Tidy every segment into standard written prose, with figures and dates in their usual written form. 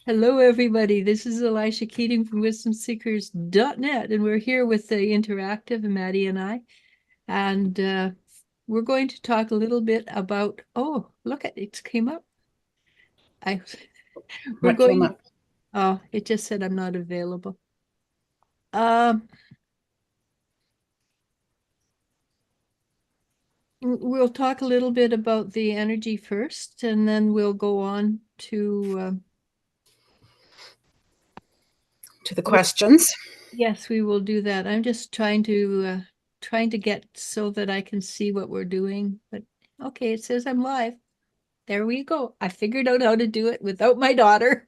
Hello, everybody. This is Elisha Keating from wisdomseekers.net, and we're here with the interactive, Maddie and I. And we're going to talk a little bit about, oh, look at it came up. I we're What came going, up? oh, it just said I'm not available. Um, we'll talk a little bit about the energy first, and then we'll go on to To the questions. yes, we will do that. I'm just trying to get so that I can see what we're doing. But okay, it says I'm live. There we go. I figured out how to do it without my daughter.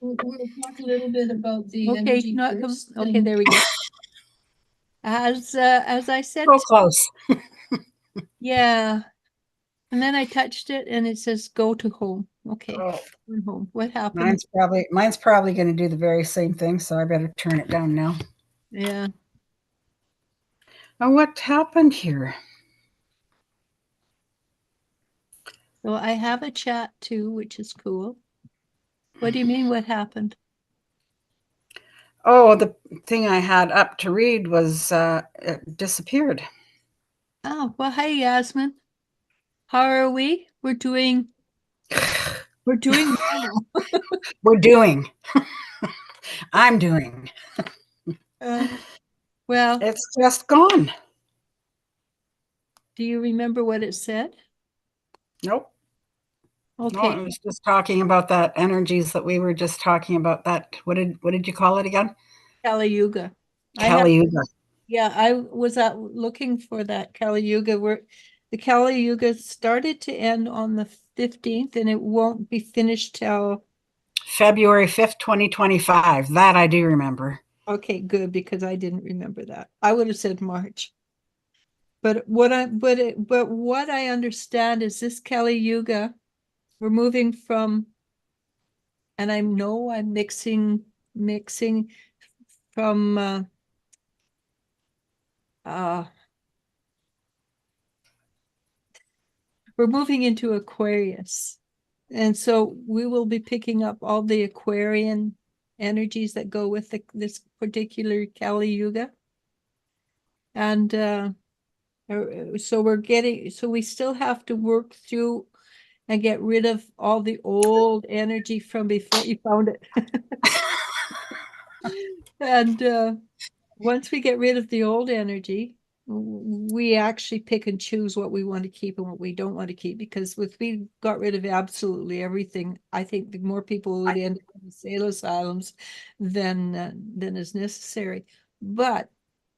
We'll talk a little bit about the okay, energy not first, okay, there we go. As I said, So close. yeah. And then I touched it and it says go to home. Okay, Oh, home. What happened? mine's probably going to do the very same thing, so I better turn it down now. Yeah. Oh, what happened here? So I have a chat too, which is cool. What do you mean what happened? Oh, the thing I had up to read was it disappeared. Oh, well, hi, Yasmin. How are we? We're doing normal. We're doing. I'm doing. Uh, well, It's just gone. do you remember what it said? Nope. No, Okay, I was just talking about that energies that we were just talking about. That what did you call it again? Kali Yuga. I have, Kali Yuga. yeah, I was out looking for that Kali Yuga where the Kali Yuga started to end on the 15th and it won't be finished till, February 5th, 2025. That I do remember. okay, good, because I didn't remember that. I would have said March. But what I understand is this Kali Yuga, we're moving from, and I know I'm mixing from uh we're moving into Aquarius. And so we will be picking up all the Aquarian energies that go with this particular Kali Yuga. And so we still have to work through and get rid of all the old energy from before you found it. And once we get rid of the old energy, we actually pick and choose what we want to keep and what we don't want to keep. Because if we got rid of absolutely everything, I think the more people would end up in insane asylums than is necessary. But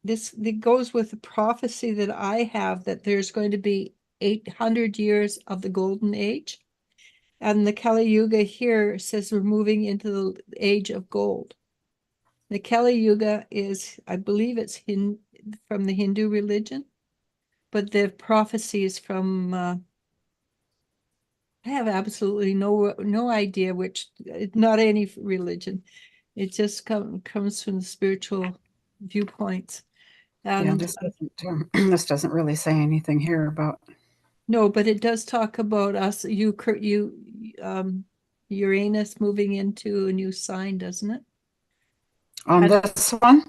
this goes with the prophecy that I have that there's going to be 800 years of the golden age. And the Kali Yuga here says we're moving into the age of gold. The Kali Yuga is, I believe it's from the Hindu religion, but the prophecy is from, I have absolutely no idea which, not any religion. It just comes from the spiritual viewpoints. Yeah, And this doesn't this doesn't really say anything here about no, but it does talk about us, Uranus moving into a new sign, doesn't it? on And this one.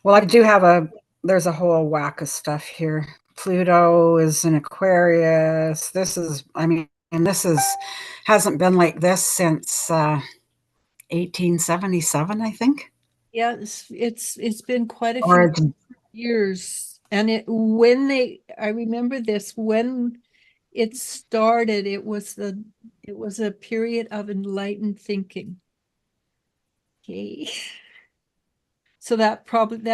Well, I do have there's a whole whack of stuff here. Pluto is in Aquarius. This is hasn't been like this since 1877, I think. yeah, it's been quite a Or few it's years. And I remember this when it started, it was a period of enlightened thinking. Okay. So that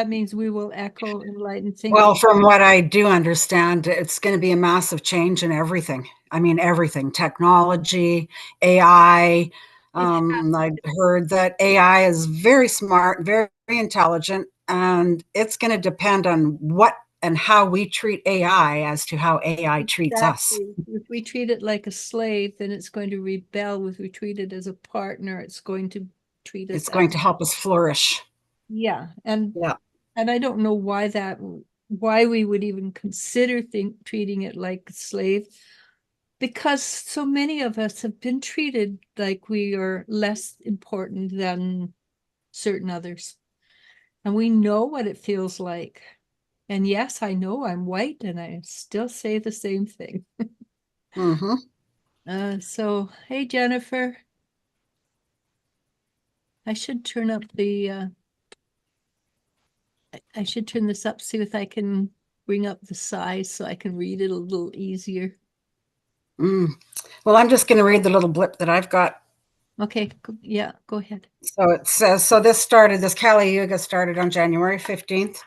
means we will echo enlightened well, thinking. from what I do understand, it's going to be a massive change in everything. I mean, everything, technology, AI. It has I heard that AI is very smart, very intelligent, and it's going to depend on what and how we treat AI as to how AI treats us. exactly. If we treat it like a slave, then it's going to rebel. If we treat it as a partner, it's going to treat us It's as, going to help us flourish. yeah. And Yeah. I don't know why we would even consider treating it like a slave, because so many of us have been treated like we are less important than certain others. And we know what it feels like. And yes, I know I'm white and I still say the same thing. Mm-hmm. So, hey, Jennifer, I should turn up I should turn this up, see if I can bring up the size so I can read it a little easier. Well, I'm just going to read the little blip that I've got. Okay, yeah, go ahead. So it says, this Kali Yuga started on January 15th.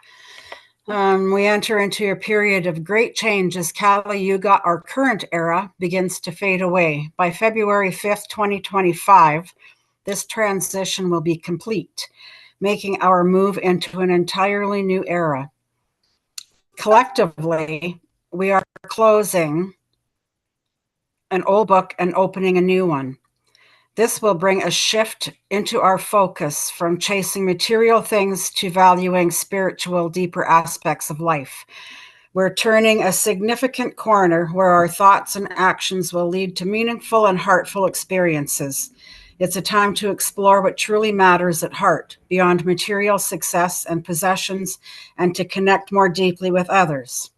We enter into a period of great change as Kali Yuga, our current era, begins to fade away. By February 5th, 2025, this transition will be complete, making our move into an entirely new era. Collectively, we are closing an old book and opening a new one. This will bring a shift into our focus from chasing material things to valuing spiritual, deeper aspects of life. We're turning a significant corner where our thoughts and actions will lead to meaningful and heartful experiences. It's a time to explore what truly matters at heart, beyond material success and possessions, and to connect more deeply with others.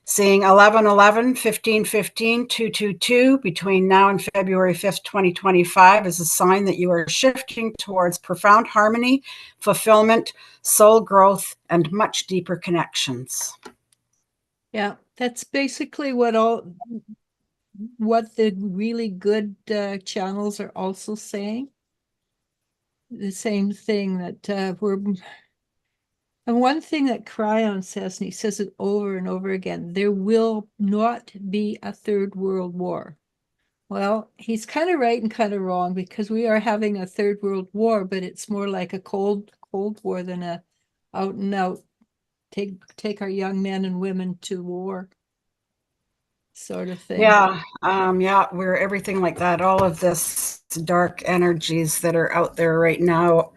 Seeing 11/11, 15/15, 2/2/2 between now and February 5th, 2025 is a sign that you are shifting towards profound harmony, fulfillment, soul growth, and much deeper connections. Yeah, that's basically what the really good channels are also saying. The same thing that we're. And one thing that Cryon says, and he says it over and over again, there will not be a third world war. Well, he's kind of right and kind of wrong, because we are having a third world war, but it's more like a cold war than a out and out take our young men and women to war sort of thing. Yeah, we're everything like that. All of this dark energies that are out there right now,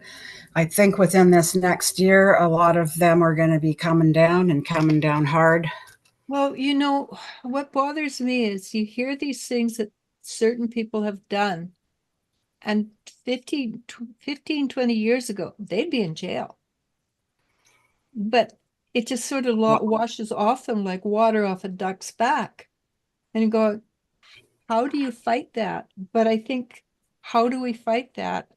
I think within this next year, a lot of them are going to be coming down and coming down hard. Well, what bothers me is you hear these things that certain people have done, and 15, 20 years ago, they'd be in jail. But it just sort of washes off them like water off a duck's back. And you go, how do you fight that? But I think, how do we fight that?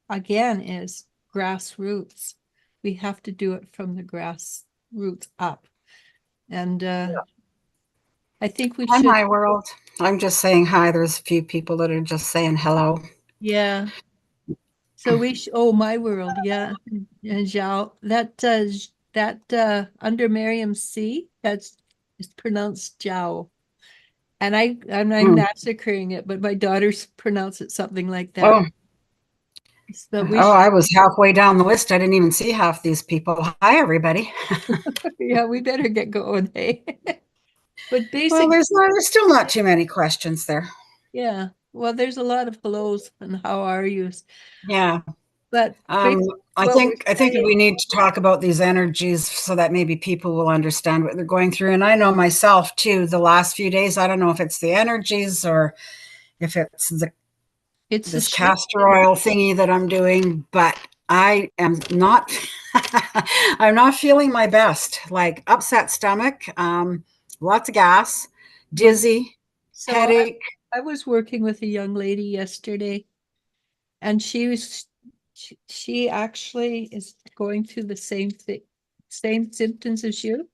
Again, is grassroots. We have to do it from the grassroots up. And I think we Hi, should. my world. I'm just saying hi. There's a few people that are just saying hello. Yeah. So oh, my world, yeah. And Zhao, that under Miriam C, that's it's pronounced Zhao. And I'm Mm. massacring it, but my daughters pronounce it something like that. Oh, So I was halfway down the list. I didn't even see half these people. Hi, everybody. yeah, we better get going, hey. But Well, basically, there's still not too many questions there. yeah. Well, there's a lot of hellos and how are yous. Yeah. But Um, basically I what we're think I think saying, we need to talk about these energies so that maybe people will understand what they're going through. And I know myself too. The last few days, I don't know if it's the energies or if it's it's a this shift. castor oil thingy that I'm doing, but I am not. I'm not feeling my best. Like upset stomach, lots of gas, Well, dizzy, so headache. I was working with a young lady yesterday, and she actually is going through the same thing, same symptoms as you.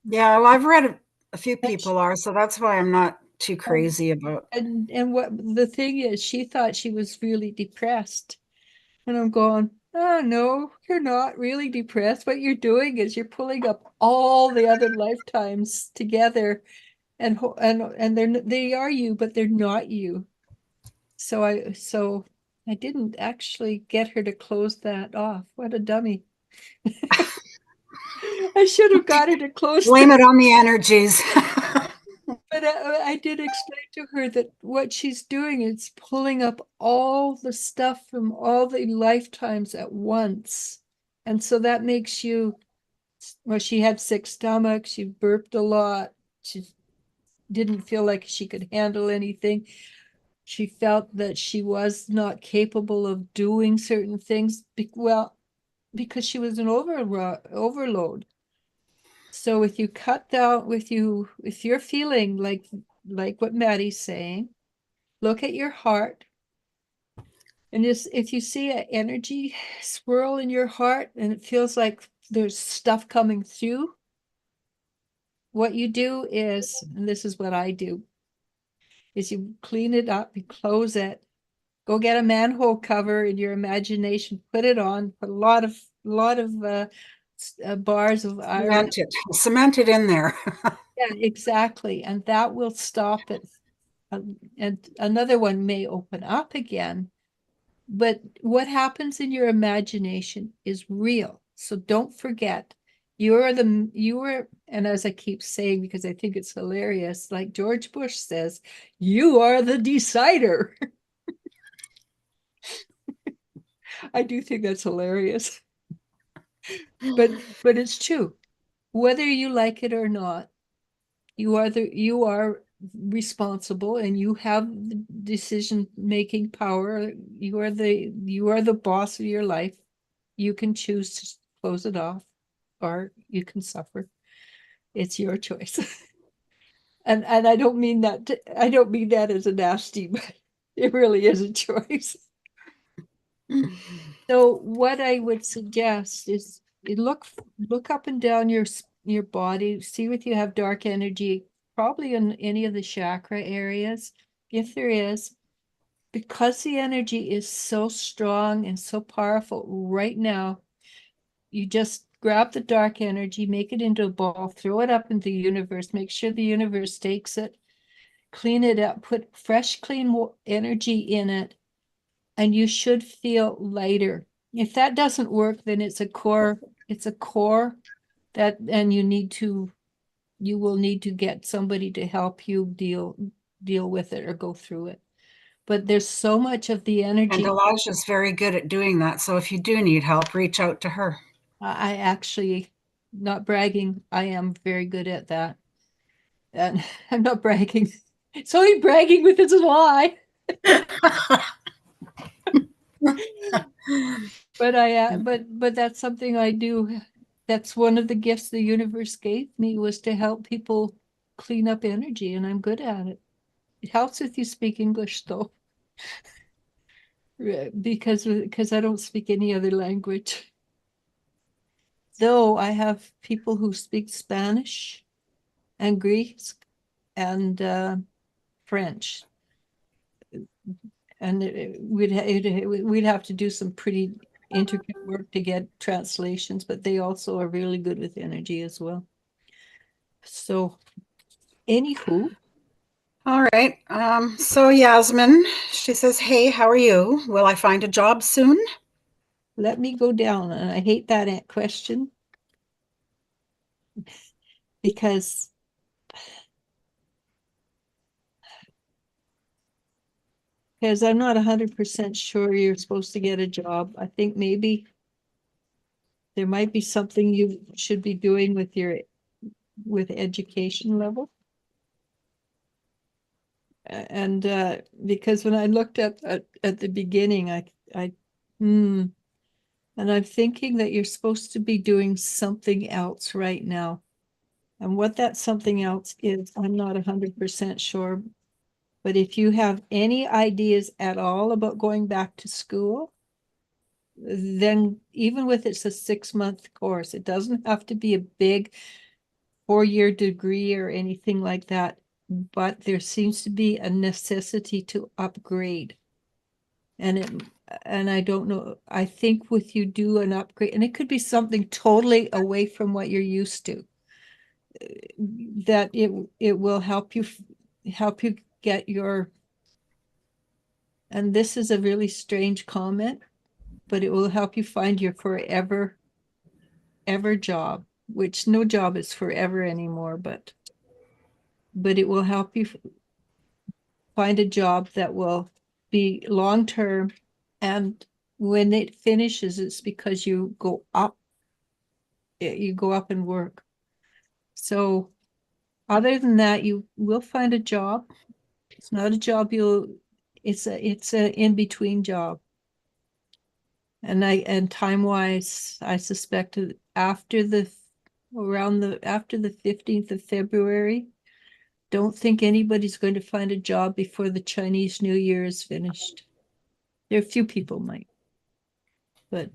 Yeah, well, I've read a few And people are, so that's why I'm not too crazy about. what the thing is, she thought she was really depressed. And I'm going, oh no, you're not really depressed. What you're doing is you're pulling up all the other lifetimes together, and they are you, but they're not you. So I didn't actually get her to close that off. What a dummy. I should have got her to close Blame that. it on the energies. But I did explain to her that what she's doing is pulling up all the stuff from all the lifetimes at once. And so that makes you, well, she had sick stomach, she burped a lot, she didn't feel like she could handle anything. She felt that she was not capable of doing certain things, well, because she was an overload. So if you cut down, if you're feeling like what Maddie's saying, look at your heart. And just if you see an energy swirl in your heart and it feels like there's stuff coming through, what you do is, and this is what I do, is you clean it up, you close it, go get a manhole cover in your imagination, put it on, put a lot of bars of iron. Cement it in there. Yeah, exactly. And that will stop it. And another one may open up again. But what happens in your imagination is real. So don't forget, and as I keep saying, because I think it's hilarious, like George Bush says, you are the decider. I do think that's hilarious. But it's true. Whether you like it or not, you are responsible and you have the decision making power. You are the boss of your life. You can choose to close it off or you can suffer. It's your choice. And I don't mean that as a nasty, but it really is a choice. So what I would suggest is you look up and down your body, see if you have dark energy, probably in any of the chakra areas. If there is, because the energy is so strong and so powerful right now, you just grab the dark energy, make it into a ball, throw it up into the universe, make sure the universe takes it, clean it up, put fresh, clean energy in it, and you should feel lighter. If that doesn't work, then it's a core that, and you will need to get somebody to help you deal with it or go through it. But there's so much of the And energy. Elijah's very good at doing that. So if you do need help, reach out to her. I actually, not bragging, I am very good at that. And I'm not bragging. It's only bragging with its lie. But that's something I do. That's one of the gifts the universe gave me, was to help people clean up energy, and I'm good at it. It helps if you speak English though, because I don't speak any other language. Though I have people who speak Spanish and Greek and French, and we'd have to do some pretty intricate work to get translations, but they also are really good with energy as well. So, anywho, All right. So Yasmin, she says, "Hey, how are you? Will I find a job soon?" let me go down. And I hate that question because I'm not 100% sure you're supposed to get a job. I think maybe there might be something you should be doing with education level. And because when I looked at the beginning, and I'm thinking that you're supposed to be doing something else right now. And what that something else is, I'm not 100% sure. But if you have any ideas at all about going back to school, then even with it's a 6-month course, it doesn't have to be a big 4-year degree or anything like that. But there seems to be a necessity to upgrade. And I don't know, I think with you do an upgrade, and it could be something totally away from what you're used to, that it will help you get your, and this is a really strange comment, but it will help you find your forever ever job, which no job is forever anymore, but it will help you find a job that will be long term, and when it finishes, it's because you go up and work. So Other than that, you will find a job. It's not a job it's a in-between job. And time-wise, I suspect after the 15th of February, don't think anybody's going to find a job before the Chinese New Year is finished. There are a few people might, but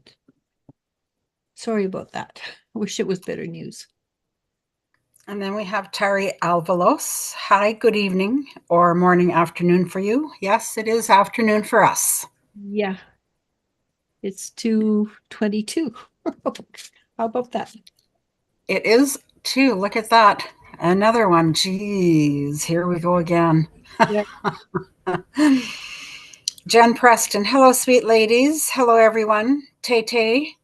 sorry about that. I wish it was better news. And then we have Terry Alvalos. Hi, good evening or morning, afternoon for you. Yes, it is afternoon for us. Yeah, it's 2:22. How about that? It is too. Look at that. Another one. Geez, here we go again. Yeah. Jen Preston. Hello, sweet ladies. Hello, everyone. Tay Tay.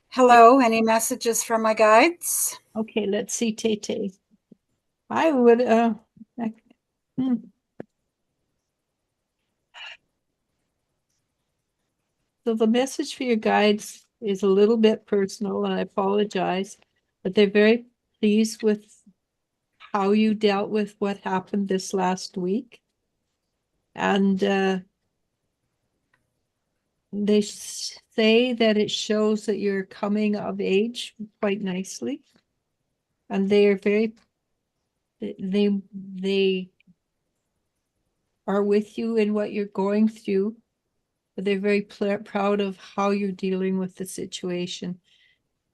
Hello. Any messages from my guides? Okay, let's see, Tay. I would I, hmm. So the message for your guides is a little bit personal, and I apologize, but they're very pleased with how you dealt with what happened this last week. And they say that it shows that you're coming of age quite nicely. And they are they are with you in what you're going through, but they're very proud of how you're dealing with the situation.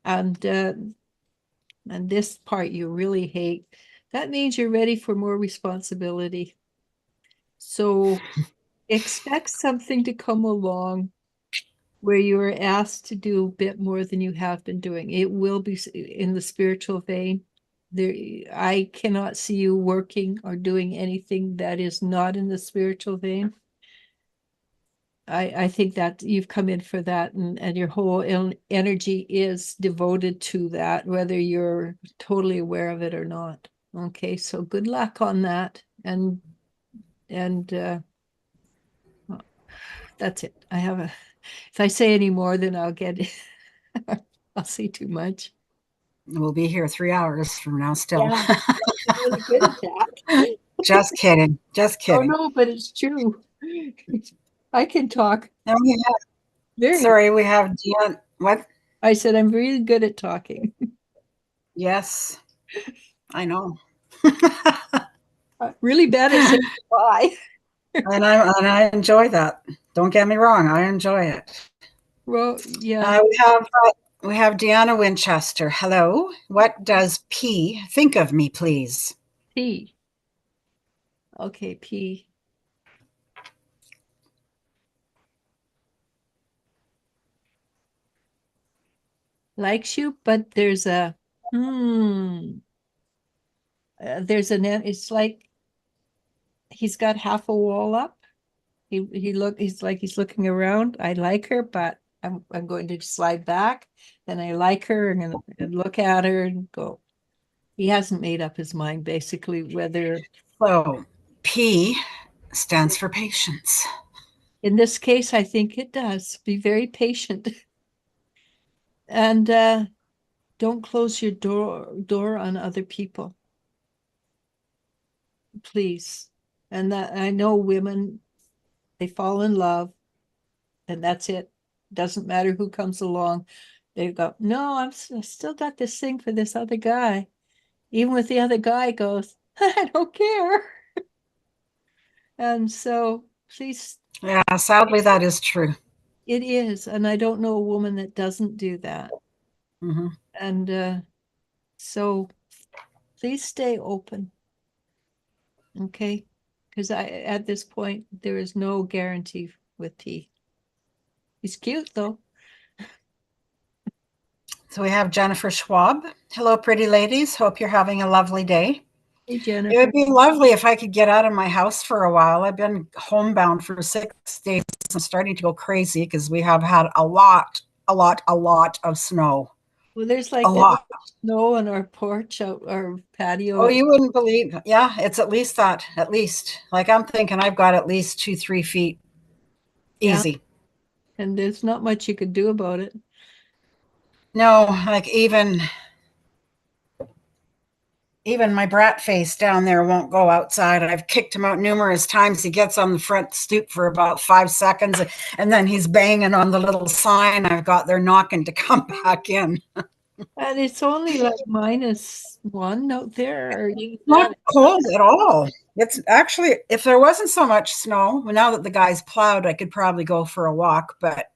And this part you really hate. That means you're ready for more responsibility. So expect something to come along where you are asked to do a bit more than you have been doing. It will be in the spiritual vein. There, I cannot see you working or doing anything that is not in the spiritual vein. I think that you've come in for that, and your whole energy is devoted to that, whether you're totally aware of it or not. Okay, so good luck on that. And that's it. If I say any more, then I'll get I'll say too much. We'll be here 3 hours from now still. Yeah, I'm really good at that. Just kidding. Just Oh kidding. no, but it's true. I can talk And we have, very. sorry, we have Deanne. What? I said I'm really good at talking. Yes, I know. Really bad at saying bye. And I enjoy that. Don't get me wrong, I enjoy it. Well, yeah, We have Deanna Winchester. Hello. What does P think of me, please? P. Okay, P. Likes you, but there's a it's like he's got half a wall up. He's like he's looking around. I like her, but I'm going to slide back. Then I like her and look at her and go. He hasn't made up his mind basically whether So, P stands for patience. in this case I think it does. Be very patient and don't close your door on other people, please. And that I know women, they fall in love and that's it. Doesn't matter who comes along. They go, no, I still got this thing for this other guy. Even with the other guy goes, I don't care. And so please, Yeah, sadly, that is true. it is. And I don't know a woman that doesn't do that. Hmm. And so please stay open. Okay. Because at this point, there is no guarantee with T. He's cute though. So we have Jennifer Schwab. Hello, pretty ladies. Hope you're having a lovely day. Hey, It Jennifer. would be lovely if I could get out of my house for a while. I've been homebound for 6 days. I'm starting to go crazy because we have had a lot of snow. Well, there's A like that lot. snow on our porch, out our patio. Oh, you wouldn't believe. Yeah, it's at least that. At least. Like I'm thinking I've got at least 2, 3 feet Yeah. easy. And there's not much you could do about it. No, like even even my brat face down there won't go outside. I've kicked him out numerous times. He gets on the front stoop for about 5 seconds, and then he's banging on the little sign I've got there knocking to come back in. And it's only like -1 out there. Or Not cold at all. It's actually, if there wasn't so much snow, now that the guy's plowed, I could probably go for a walk, but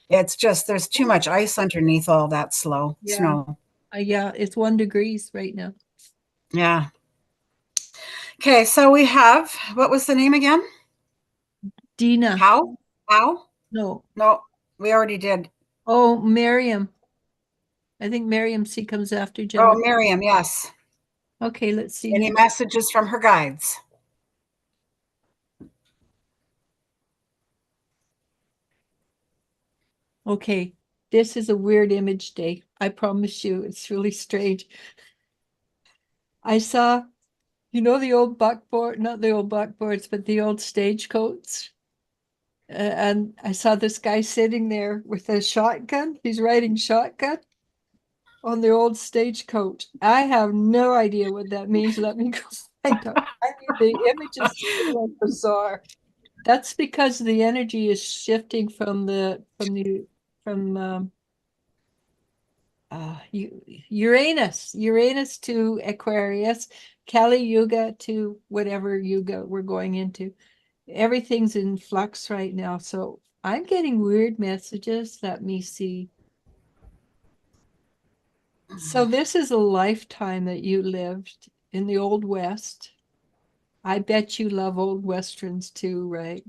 it's just there's too much ice underneath all that yeah, snow. yeah, it's 1 degrees right now. Yeah. Okay, so we have, what was the name again? Dina. How? No. No, we already did. Oh, Miriam. I think Miriam C comes after Oh, Jennifer. Miriam, yes. Okay, let's see Any who. messages from her guides? Okay, this is a weird image day. I promise you, it's really strange. I saw, the old buckboard, not the old buckboards, but the old stagecoats. And I saw this guy sitting there with a shotgun. He's riding shotgun on the old stagecoach. I have no idea what that means. Let me go find out. I mean, the image is so bizarre. That's because the energy is shifting from Uranus to Aquarius, Kali Yuga to whatever Yuga we're going into. Everything's in flux right now. So I'm getting weird messages. Let me see. So this is a lifetime that you lived in the Old West. I bet you love Old Westerns too, right?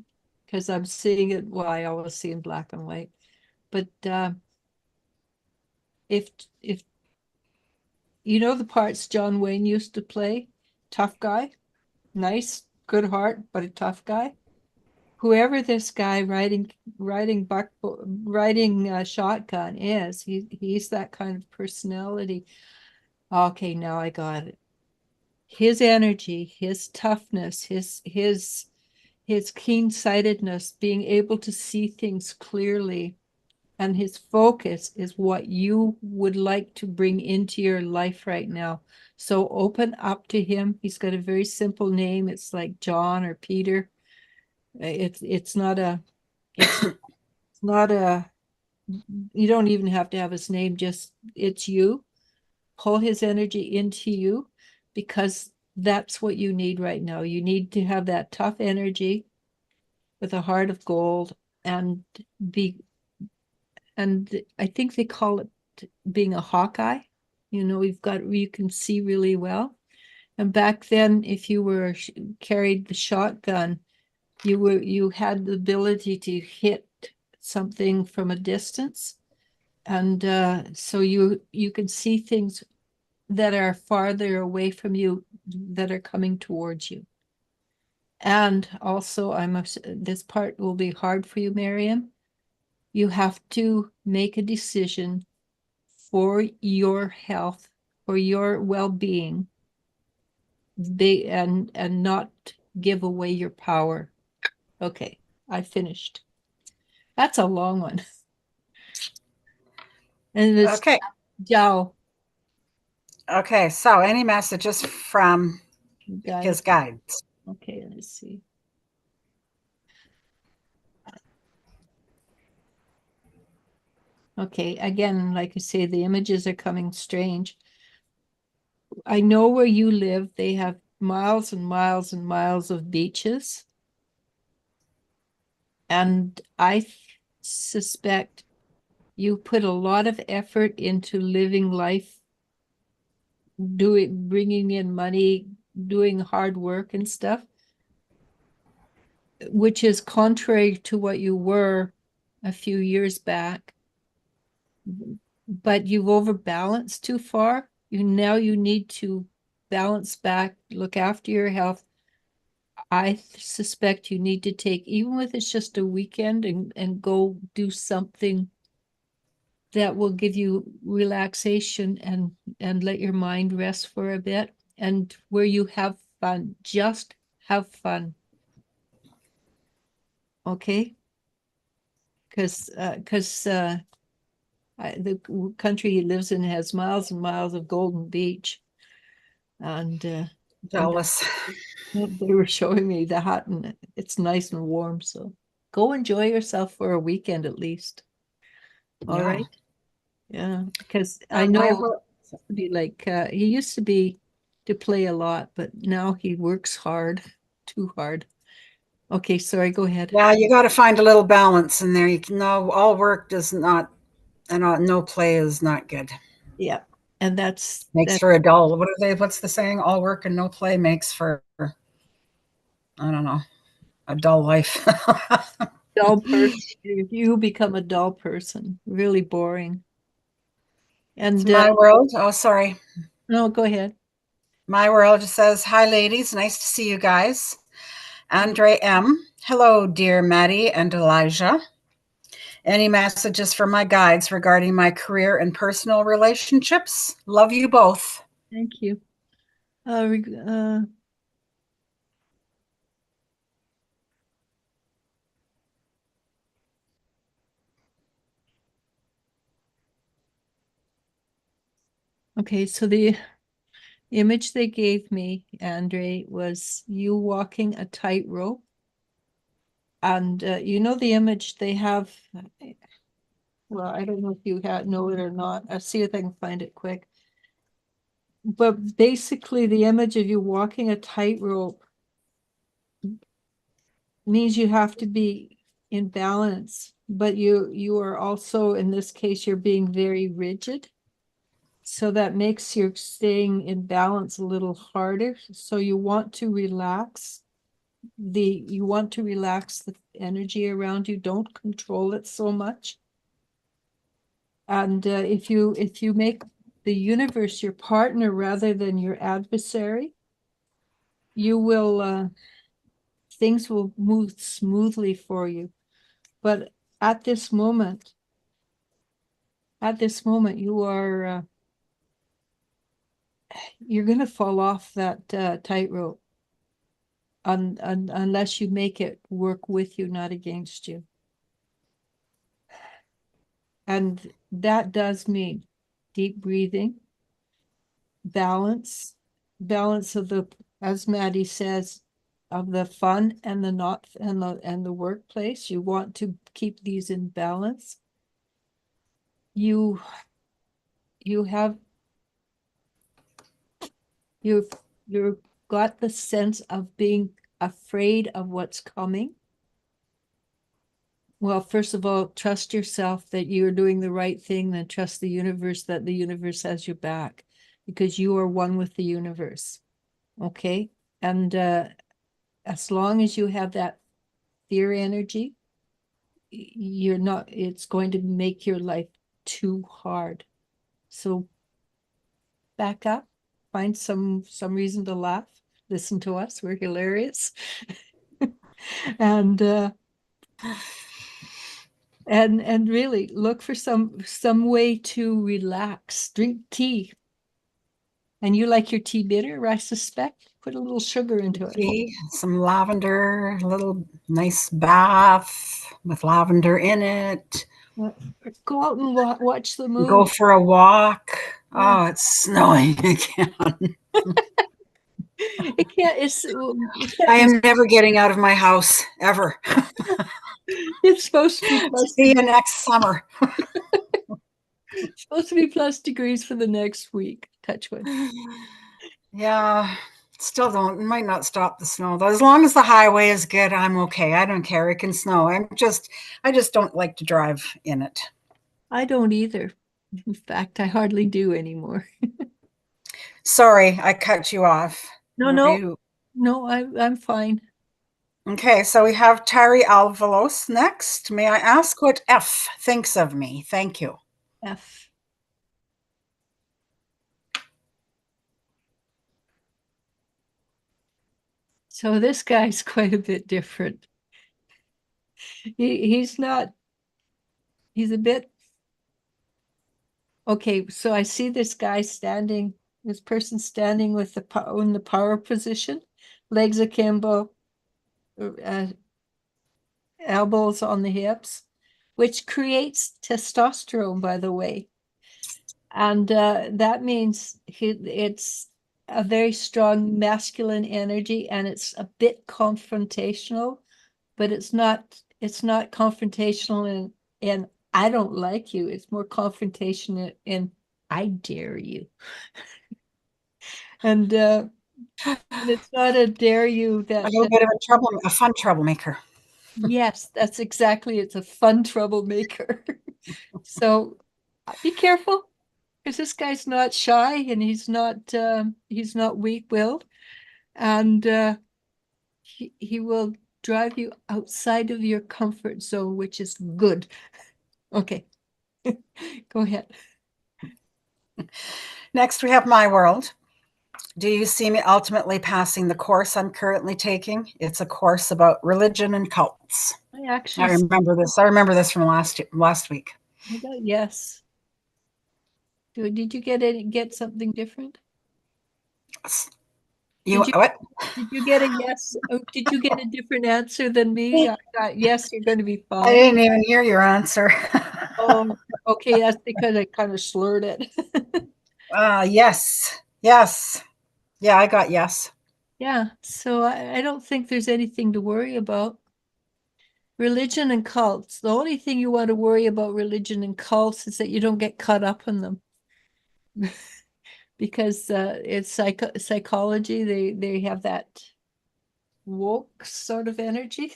Because I'm seeing it, well, I always see in black and white. But if you know the parts John Wayne used to play, tough guy, nice, good heart, but a tough guy. Whoever this guy riding shotgun is, he's that kind of personality. Okay, now I got it. His energy, his toughness, his keen-sightedness, being able to see things clearly, and his focus is what you would like to bring into your life right now. So open up to him. He's got a very simple name. It's like John or Peter. It's not a it's not a you don't even have to have his name, just it's you. Pull his energy into you because that's what you need right now. You need to have that tough energy with a heart of gold and be and I think they call it being a Hawkeye. You can see really well. And back then, if you were carried the shotgun, you had the ability to hit something from a distance, and so you can see things that are farther away from you that are coming towards you. And also, this part will be hard for you, Miriam. You have to make a decision for your health, for your well-being, and not give away your power. Okay, I finished. That's a long one. And it's Okay. Jiao Okay. So any messages from guide. his guides? Okay, let's see. Okay, again, like I say, the images are coming strange. I know where you live. They have miles and miles and miles of beaches. And I suspect you put a lot of effort into living life, bringing in money, doing hard work and stuff, which is contrary to what you were a few years back. But you've overbalanced too far. You need to balance back, look after your health. I suspect you need to take, even if it's just a weekend, and go do something that will give you relaxation and let your mind rest for a bit, and where you have fun. Just have fun. Okay? Because the country he lives in has miles and miles of golden beach. And Jealous. they were showing me that, and it's nice and warm. So go enjoy yourself for a weekend at least. All Yeah. right. Yeah, because I My know whole, to be like he used to be to play a lot, but now he works hard, too hard. Okay, sorry, go ahead. yeah, you got to find a little balance in there. You can, no, all work does not, and no play is not good. Yeah, and that's Makes that for a dull. What are they? What's the saying? All work and no play makes for, I don't know, a dull life. dull person. You become a dull person, really boring. It's And my world. Oh, sorry. no, go ahead. My world just says, hi, ladies. Nice to see you guys. Andre M. Hello, dear Maddie and Elijah. Any messages for my guides regarding my career and personal relationships? Love you both. Thank you. Uh, reg- uh, okay, so the image they gave me, Andre, was you walking a tightrope. And you know the image they have. Well, I don't know if you know it or not. I'll see if I can find it quick. But basically, the image of you walking a tightrope means you have to be in balance, but you are also, in this case, you're being very rigid. So that makes your staying in balance a little harder. So you want to relax the energy around you. Don't control it so much. And if you make the universe your partner rather than your adversary, you will things will move smoothly for you. But at this moment, you are you're going to fall off that tightrope unless you make it work with you, not against you. And that does mean deep breathing, balance, balance of the, as Maddie says, of the fun and the not and the workplace. You want to keep these in balance. You you have you've you've got the sense of being afraid of what's coming. Well, first of all, trust yourself that you're doing the right thing, then trust the universe that the universe has your back because you are one with the universe. Okay. And as long as you have that fear energy, you're not, it's going to make your life too hard. So back up, find some reason to laugh, listen to us, we're hilarious. And and really look for some way to relax. Drink tea. And you like your tea bitter, I suspect? Put a little sugar into it. Tea, some lavender, a little nice bath with lavender in it. Go out and watch the Go moon. for a walk. Yeah. Oh, it's snowing again. It can't, it I can't be, am never getting out of my house ever. it's supposed to be plus See you next summer. supposed to be plus degrees for the next week. Touch wood. Yeah, still don't, might not stop the snow though. As long as the highway is good, I'm okay. I don't care. It can snow. I just don't like to drive in it. I don't either. In fact, I hardly do anymore. Sorry, I cut you off. No, Were no, you no, I'm fine. okay? So we have Tari Alvalos next. May I ask what F thinks of me? Thank you. F. So this guy's quite a bit different. He's not, he's a bit, okay, so I see this guy standing, this person standing with in the power position, legs akimbo, uh, elbows on the hips, which creates testosterone, by the way. And that means it's a very strong masculine energy, and it's a bit confrontational, but it's not confrontational in I don't like you. It's more confrontation in I dare you. And it's not a dare you A that little bit of a fun troublemaker. yes, that's exactly, it's a fun troublemaker. So be careful, because this guy's not shy, and he's not weak-willed, and he will drive you outside of your comfort zone, which is good. Okay. Go ahead. Next, we have my world. Do you see me ultimately passing the course I'm currently taking? It's a course about religion and cults. I actually I remember this. I remember this from last week. I got yes. Did you get something different? You Did you what? did you get a yes? Oh, did you get a different answer than me? I got yes, you're going to be I fine. didn't even hear your answer. Oh, okay, that's because I kind of slurred it. Yes. Yes. Yeah, I got yes. Yeah, so I don't think there's anything to worry about. Religion and cults. The only thing you want to worry about religion and cults is that you don't get caught up in them. Because it's psychology. They have that woke sort of energy.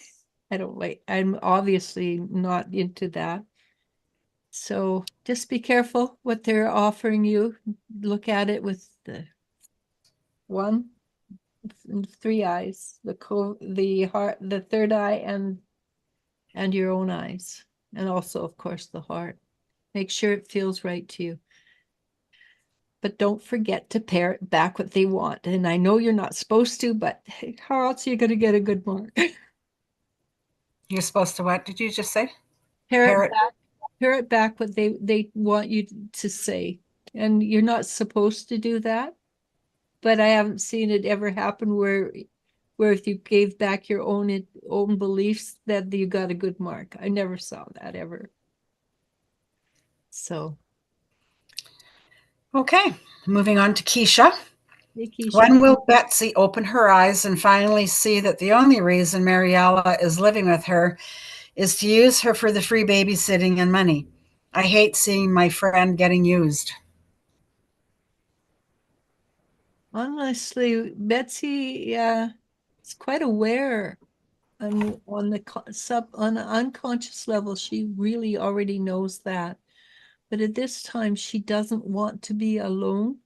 I don't like, I'm obviously not into that. So just be careful what they're offering you. Look at it with the one, three eyes, the heart, the third eye, and your own eyes, and also, of course, the heart. Make sure it feels right to you. But don't forget to parrot back what they want. And I know you're not supposed to, but how else are you going to get a good mark? You're supposed to what did you just say? Parrot Parrot. back, parrot back what they want you to say. And you're not supposed to do that, but I haven't seen it ever happen where if you gave back your own beliefs that you got a good mark. I never saw that ever. So, Okay, moving on to Keisha. hey, Keisha. When will Betsy open her eyes and finally see that the only reason Mariella is living with her is to use her for the free babysitting and money? I hate seeing my friend getting used. Honestly, Betsy is quite aware on the on the unconscious level. She really already knows that. But at this time, she doesn't want to be alone,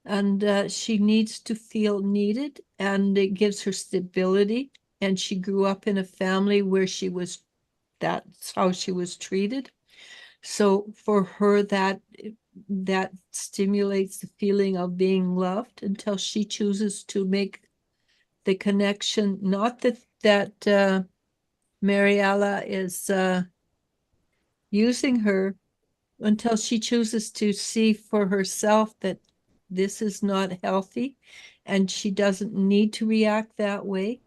and she needs to feel needed, and it gives her stability. And she grew up in a family where that's how she was treated. So for her, that stimulates the feeling of being loved until she chooses to make the connection. Not that Mariella is using her, until she chooses to see for herself that this is not healthy, and she doesn't need to react that way.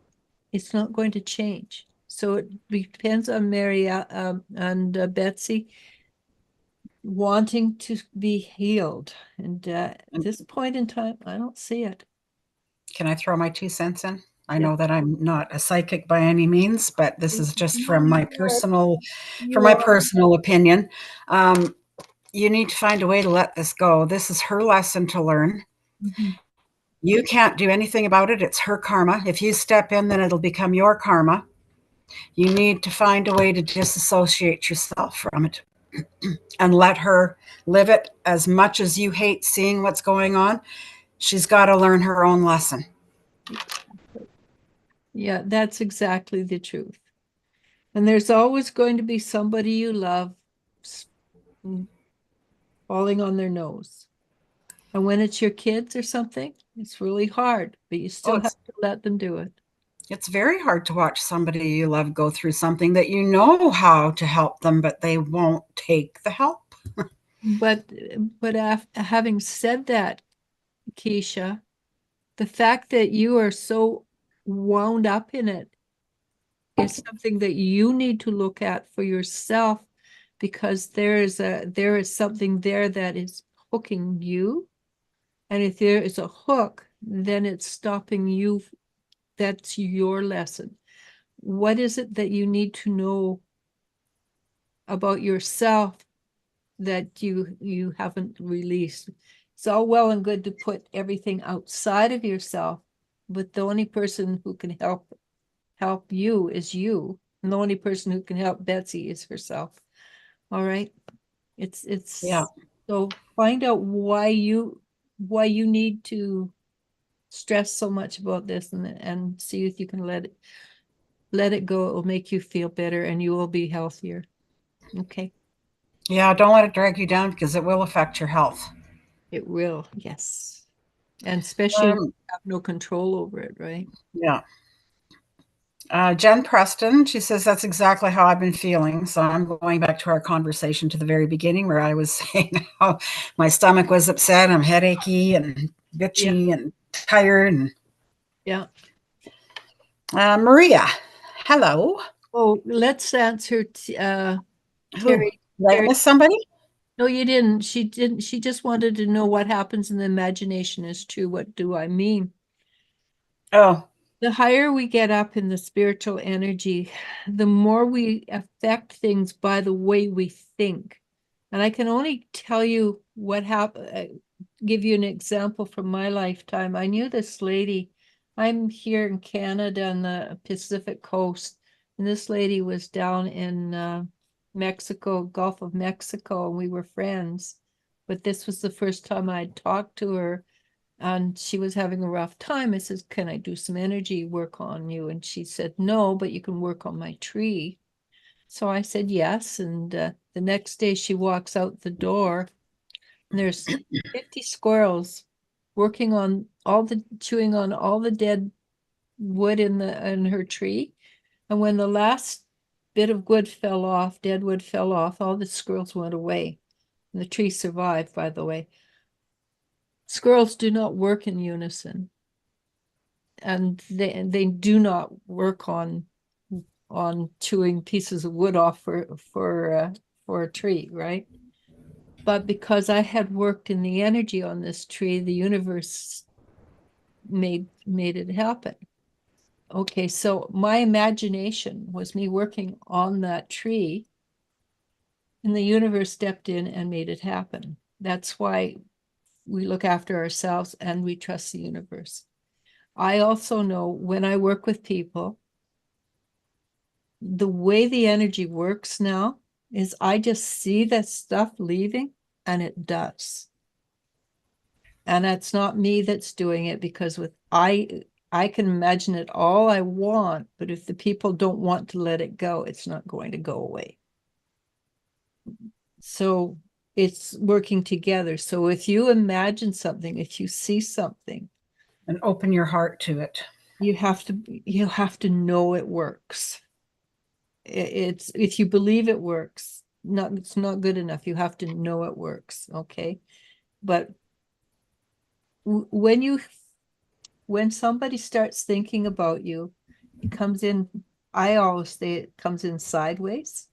It's not going to change. So it depends on and Betsy wanting to be healed. And at this point in time, I don't see it. Can I throw my 2 cents in? I Yeah. know that I'm not a psychic by any means, but this is just No, from my you are. personal opinion. Um, you need to find a way to let this go. This is her lesson to learn. Mhm. You can't do anything about it. It's her karma. If you step in, then it'll become your karma. You need to find a way to disassociate yourself from it and let her live it. As much as you hate seeing what's going on, she's got to learn her own lesson. Yeah, that's exactly the truth. And there's always going to be somebody you love falling on their nose. And when it's your kids or something, it's really hard, but you Oh, still have to let them do it. it's very hard to watch somebody you love go through something that you know how to help them, but they won't take the help. But having said that, Keisha, the fact that you are so wound up in it is something that you need to look at for yourself, because there is something there that is hooking you. And if there is a hook, then it's stopping you. That's your lesson. What is it that you need to know about yourself that you haven't released? It's all well and good to put everything outside of yourself, but the only person who can help you is you. And the only person who can help Betsy is herself. All right. Yeah. So find out why you need to stress so much about this, and see if you can let it go. It will make you feel better and you will be healthier. Okay. Yeah, don't let it drag you down because it will affect your health. It will, yes. And especially when Um, you have no control over it, right? yeah. Jen Preston, she says that's exactly how I've been feeling. So I'm going back to our conversation to the very beginning where I was saying how my stomach was upset, I'm headachy and Yeah. bitchy and tired. And Yeah. Maria, hello. Oh, let's answer Who? Terry. Did I Terry. miss somebody? No, you didn't. She didn't. She just wanted to know what happens in the imagination is true. What do I mean? Oh, The higher we get up in the spiritual energy, the more we affect things by the way we think. And I can only tell you what happened, give you an example from my lifetime. I knew this lady. I'm here in Canada on the Pacific coast, and this lady was down in Mexico, Gulf of Mexico, and we were friends. But this was the first time I'd talked to her, and she was having a rough time. I said, can I do some energy work on you? And she said, no, but you can work on my tree. So I said, yes. And the next day she walks out the door, and there's 50 squirrels working on chewing on all the dead wood in her tree. And when the last bit of wood fell off, dead wood fell off, all the squirrels went away. And the tree survived, by the way. Squirrels do not work in unison, and they do not work on chewing pieces of wood off for a tree, right? But because I had worked in the energy on this tree, the universe made it happen. Okay, so my imagination was me working on that tree, and the universe stepped in and made it happen. That's why we look after ourselves and we trust the universe. I also know when I work with people, the way the energy works now is I just see that stuff leaving, and it does. And that's not me that's doing it, because I can imagine it all I want, but if the people don't want to let it go, it's not going to go away. So it's working together. So if you imagine something, if you see something, and open your heart to it. you have to know it works. It's if you believe it works, it's not good enough. You have to know it works. Okay. But when somebody starts thinking about you, it comes in, I always say it comes in sideways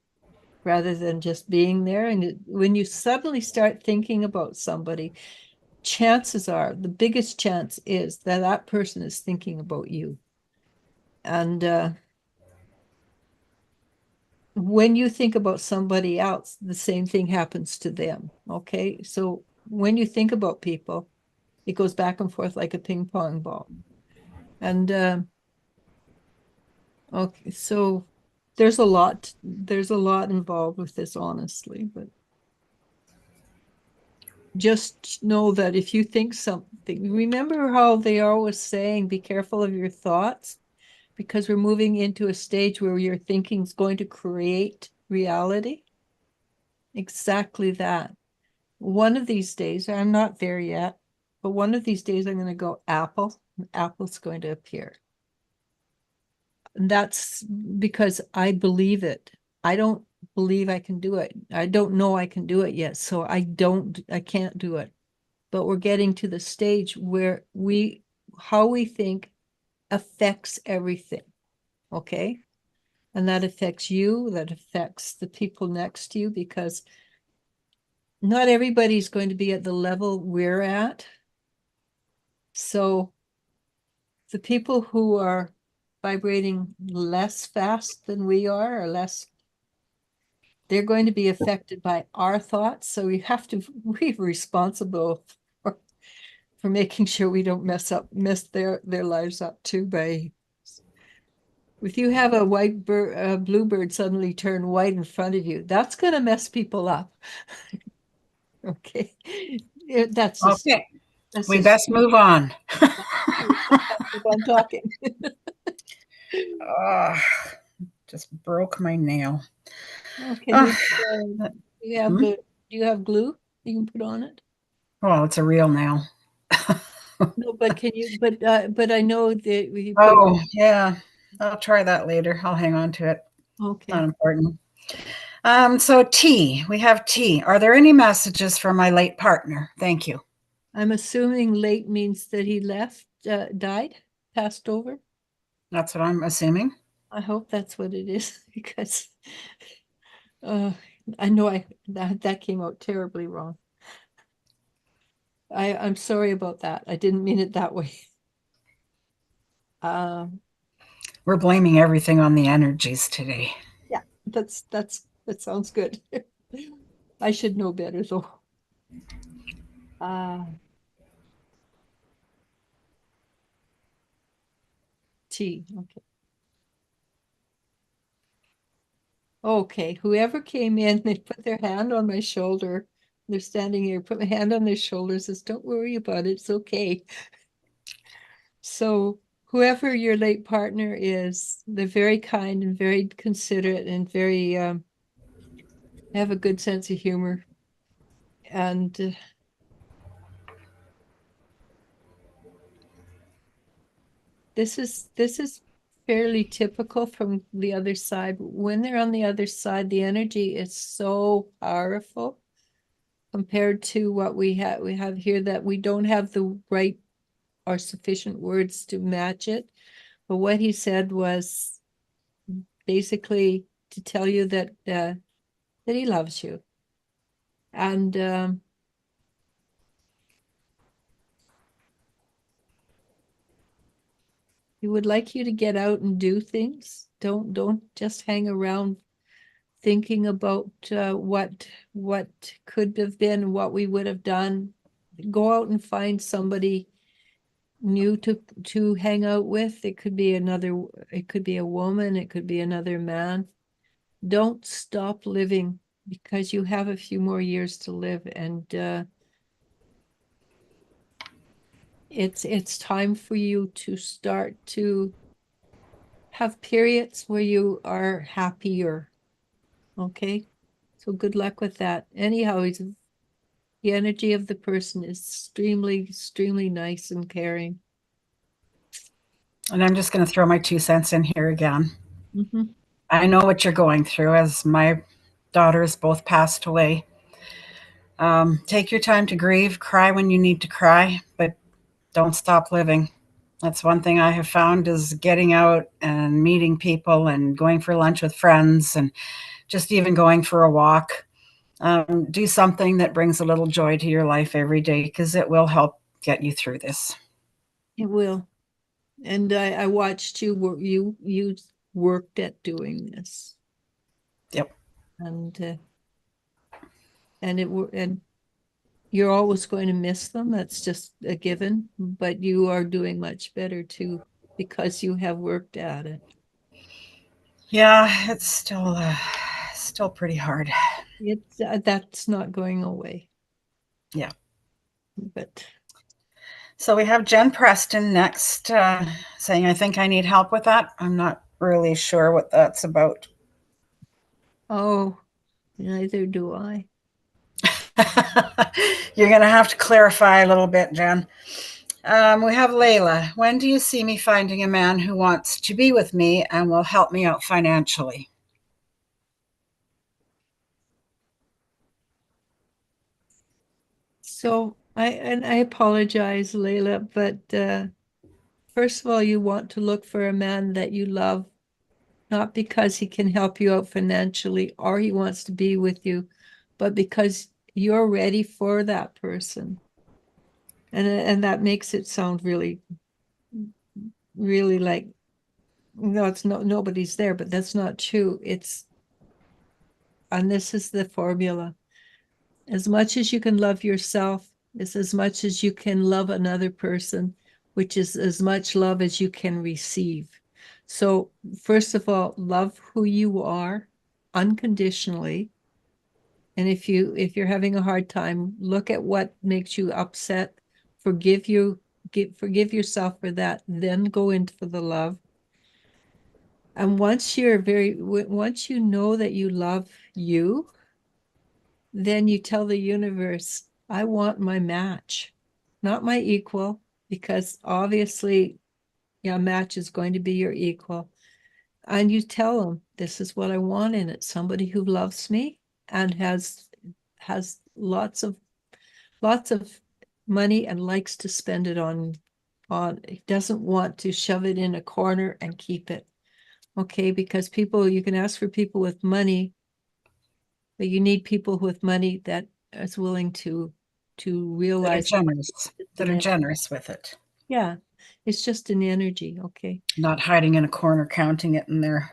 rather than just being there. And when you suddenly start thinking about somebody, chances are, the biggest chance is that that person is thinking about you. And when you think about somebody else, the same thing happens to them. Okay. So when you think about people, it goes back and forth like a ping pong ball. And okay, so there's a lot involved with this, honestly, but just know that if you think something, remember how they are always saying, be careful of your thoughts, because we're moving into a stage where your thinking is going to create reality. Exactly that. One of these days, I'm not there yet, but one of these days I'm going to go apple, and apple's going to appear. And that's because I believe it. I don't believe I can do it. I don't know I can do it yet. So I can't do it. But we're getting to the stage where how we think affects everything. Okay. And that affects you, that affects the people next to you, because not everybody's going to be at the level we're at. So the people who are vibrating less fast than we are, or less, they're going to be affected by our thoughts. So we have to be responsible for making sure we don't mess their lives up too by. If you have a white bird, a bluebird suddenly turn white in front of you, that's going to mess people up. Okay, that's just Okay, that's we just best move on. if I'm talking. Ah, just broke my nail. Oh, can Ah, you have hmm? do you have glue you can put on it? Well, it's a real nail. No, but can you? But I know that you put. Oh, yeah. I'll try that later. I'll hang on to it. Not Okay, important. So tea. We have tea. Are there any messages for my late partner? Thank you. I'm assuming late means that he left, died, passed over. That's what I'm assuming. I hope that's what it is because uh, I know that came out terribly wrong. I'm sorry about that. I didn't mean it that way. Um, We're blaming everything on the energies today. yeah, that sounds good. I should know better though. Uh, T. Okay. Okay. Whoever came in, they put their hand on my shoulder. They're standing here, put my hand on their shoulders, says, "Don't worry about it. It's okay." So whoever your late partner is, they're very kind and very considerate and very have a good sense of humor. And this is fairly typical from the other side. When they're on the other side, the energy is so powerful compared to what we have here, that we don't have the right or sufficient words to match it. But what he said was basically to tell you that he loves you. And he would like you to get out and do things. Don't just hang around thinking about what could have been, what we would have done. Go out and find somebody new to hang out with. It could be a woman, it could be another man. Don't stop living because you have a few more years to live, and it's time for you to start to have periods where you are happier. Okay, so good luck with that. Anyhow, the energy of the person is extremely nice and caring. And I'm just going to throw my 2 cents in here again. Mm-hmm. I know what you're going through, as my daughters both passed away. Take your time to grieve, cry when you need to cry, but don't stop living. That's one thing I have found, is getting out and meeting people and going for lunch with friends and just even going for a walk. Do something that brings a little joy to your life every day, because it will help get you through this. It will. And I watched you worked at doing this, Yep. and and you're always going to miss them. That's just a given, but you are doing much better too because you have worked at it. Yeah, it's still pretty hard. That's not going away, Yeah. but So we have Jen Preston next, saying, I think I need help with that. I'm not really sure what that's about. oh, neither do I. You're going to have to clarify a little bit, Jen. We have Layla. When do you see me finding a man who wants to be with me and will help me out financially? So I apologize, Layla, but first of all, you want to look for a man that you love, not because he can help you out financially or he wants to be with you, but because you're ready for that person. And that makes it sound really really like, no, it's nobody's there, but that's not true. And this is the formula. As much as you can love yourself is as much as you can love another person, which is as much love as you can receive. So first of all, love who you are unconditionally. And if you're having a hard time, look at what makes you upset, forgive yourself for that, then go into for the love. And once you know that you love you, then you tell the universe, I want my match, not my equal, because obviously, yeah, match is going to be your equal. And you tell them, this is what I want in it. Somebody who loves me and has lots of money and likes to spend it on doesn't want to shove it in a corner and keep it. Okay, because you can ask for people with money, but you need people with money that is willing to That are realize generous, it's that an are energy. generous with it, Yeah, it's just an energy. Okay. not hiding in a corner, counting it in there.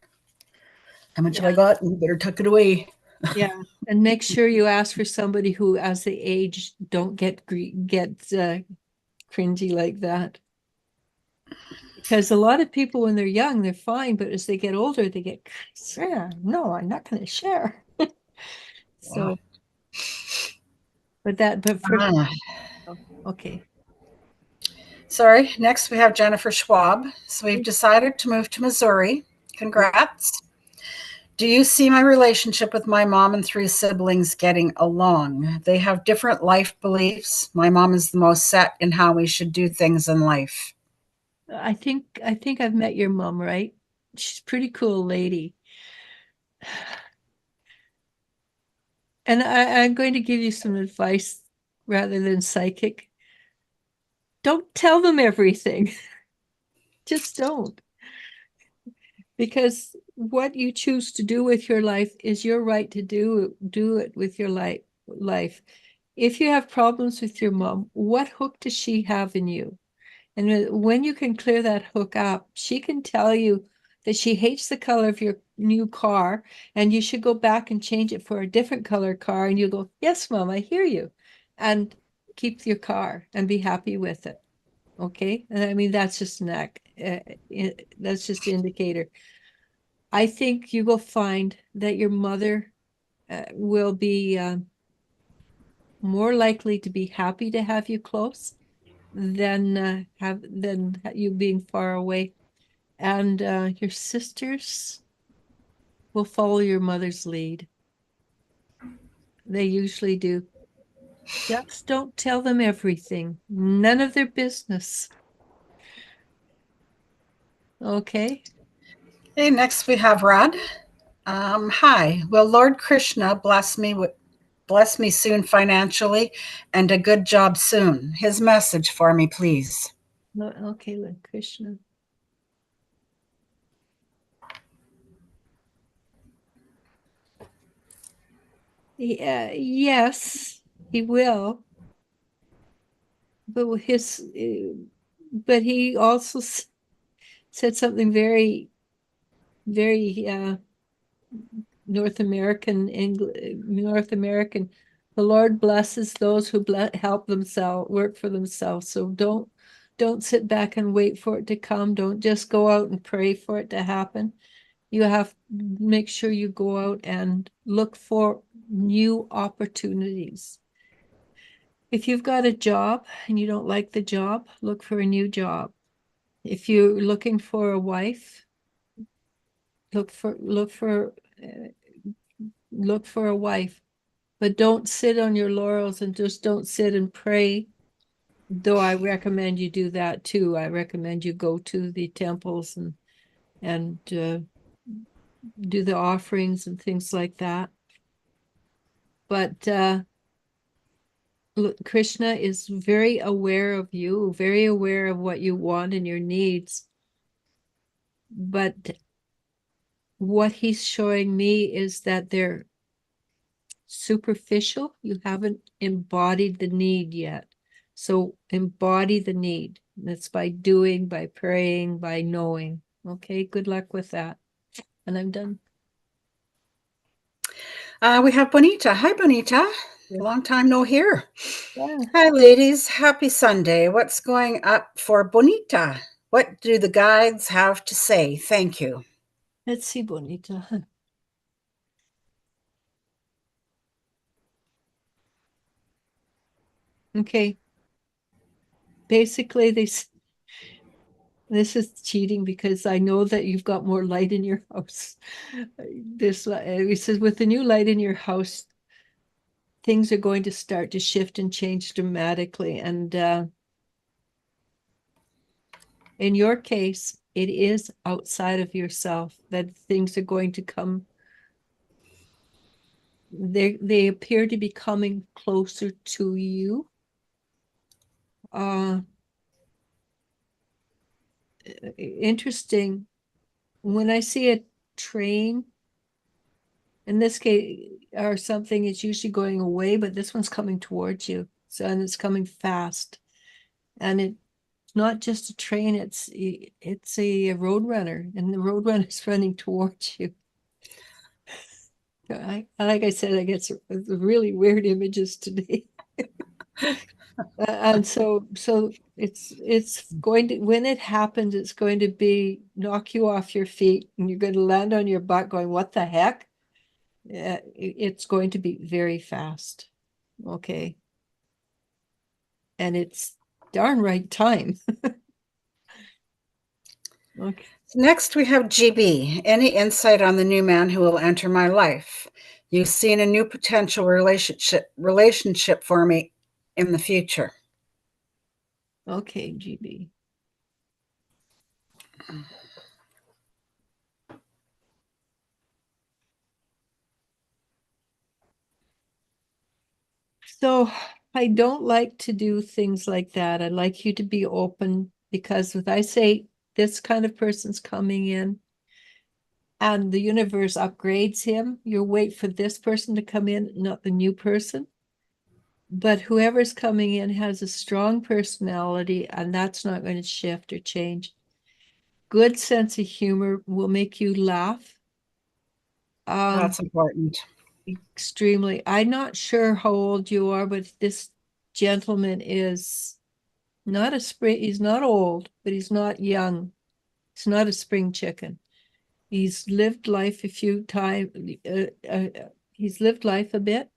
How much have I Yeah. got? You better tuck it away. Yeah. And make sure you ask for somebody who, as they age, don't get cringy like that. Because a lot of people, when they're young, they're fine, but as they get older, they get, yeah, no, I'm not going to share. So, but for, Ah, okay. sorry. Next, we have Jennifer Schwab. So we've decided to move to Missouri. Yeah. Congrats. Do you see my relationship with my mom and three siblings getting along? They have different life beliefs. My mom is the most set in how we should do things in life. I think I've met your mom, right? She's a pretty cool lady. And I'm going to give you some advice rather than psychic. Don't tell them everything. Just don't. Because what you choose to do with your life is your right to do it with your life. If you have problems with your mom, what hook does she have in you? And when you can clear that hook up, she can tell you that she hates the color of your new car and you should go back and change it for a different color car. And you go, yes, mom, I hear you. And keep your car and be happy with it. Okay. And I mean, that's just that's just an indicator. I think you will find that your mother will be more likely to be happy to have you close than you being far away. And your sisters will follow your mother's lead. They usually do. Just don't tell them everything. None of their business. Okay. Okay, next we have Rod. Hi, will Lord Krishna bless me soon financially and a good job soon? His message for me, please. No, okay, then Krishna. Yeah, yes, he will. But but he also said something very, very North American. The Lord blesses those who help themselves, work for themselves. So don't sit back and wait for it to come. Don't just go out and pray for it to happen. You have to make sure you go out and look for new opportunities. If you've got a job and you don't like the job, look for a new job. If you're looking for a wife, look for look for uh, look for a wife. But don't sit on your laurels and just don't sit and pray. Though I recommend you do that too. I recommend you go to the temples and do the offerings and things like that. But look, Krishna is very aware of you, very aware of what you want and your needs. But what he's showing me is that they're superficial. You haven't embodied the need yet. So embody the need. It's by doing, by praying, by knowing. Okay, good luck with that. And I'm done. We have Bonita. Hi, Bonita. Yeah. Long time no hear. Yeah. Hi, ladies. Happy Sunday. What's going up for Bonita? What do the guides have to say? Thank you. Let's see, Bonita. Okay. Basically, this is cheating because I know that you've got more light in your house. This he says with the new light in your house, things are going to start to shift and change dramatically. And in your case, it is outside of yourself that things are going to come. They appear to be coming closer to you. Interesting. When I see a train, in this case, or something, it's usually going away, but this one's coming towards you. So, and it's coming fast. And it's not just a train, it's a road runner, and the road runner's running towards you. Like I said, I get some really weird images today. And so it's going to, when it happens, it's going to be knock you off your feet and you're going to land on your butt going, what the heck? It's going to be very fast. Okay. And it's darn right time. Okay. Next, we have GB. Any insight on the new man who will enter my life? You've seen a new potential relationship for me in the future. Okay, GB. So I don't like to do things like that. I like you to be open because if I say this kind of person's coming in and the universe upgrades him, you wait for this person to come in, not the new person. But whoever's coming in has a strong personality, and that's not going to shift or change. Good sense of humor will make you laugh. That's important. Extremely. I'm not sure how old you are, but this gentleman is not a spring. He's not old, but he's not young. He's not a spring chicken. He's lived life a few times. He's lived life a bit,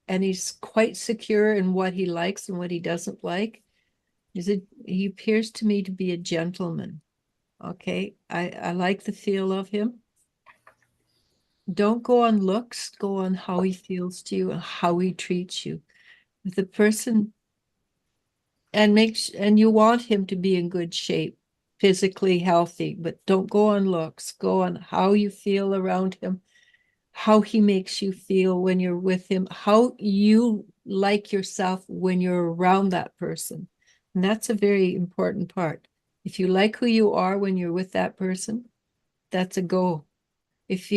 and he's quite secure in what he likes and what he doesn't like. He appears to me to be a gentleman. Okay, I like the feel of him. Don't go on looks, go on how he feels to you and how he treats you. If the person and you want him to be in good shape, physically healthy, but don't go on looks, go on how you feel around him, how he makes you feel when you're with him, how you like yourself when you're around that person. And that's a very important part. If you like who you are when you're with that person, that's a go. If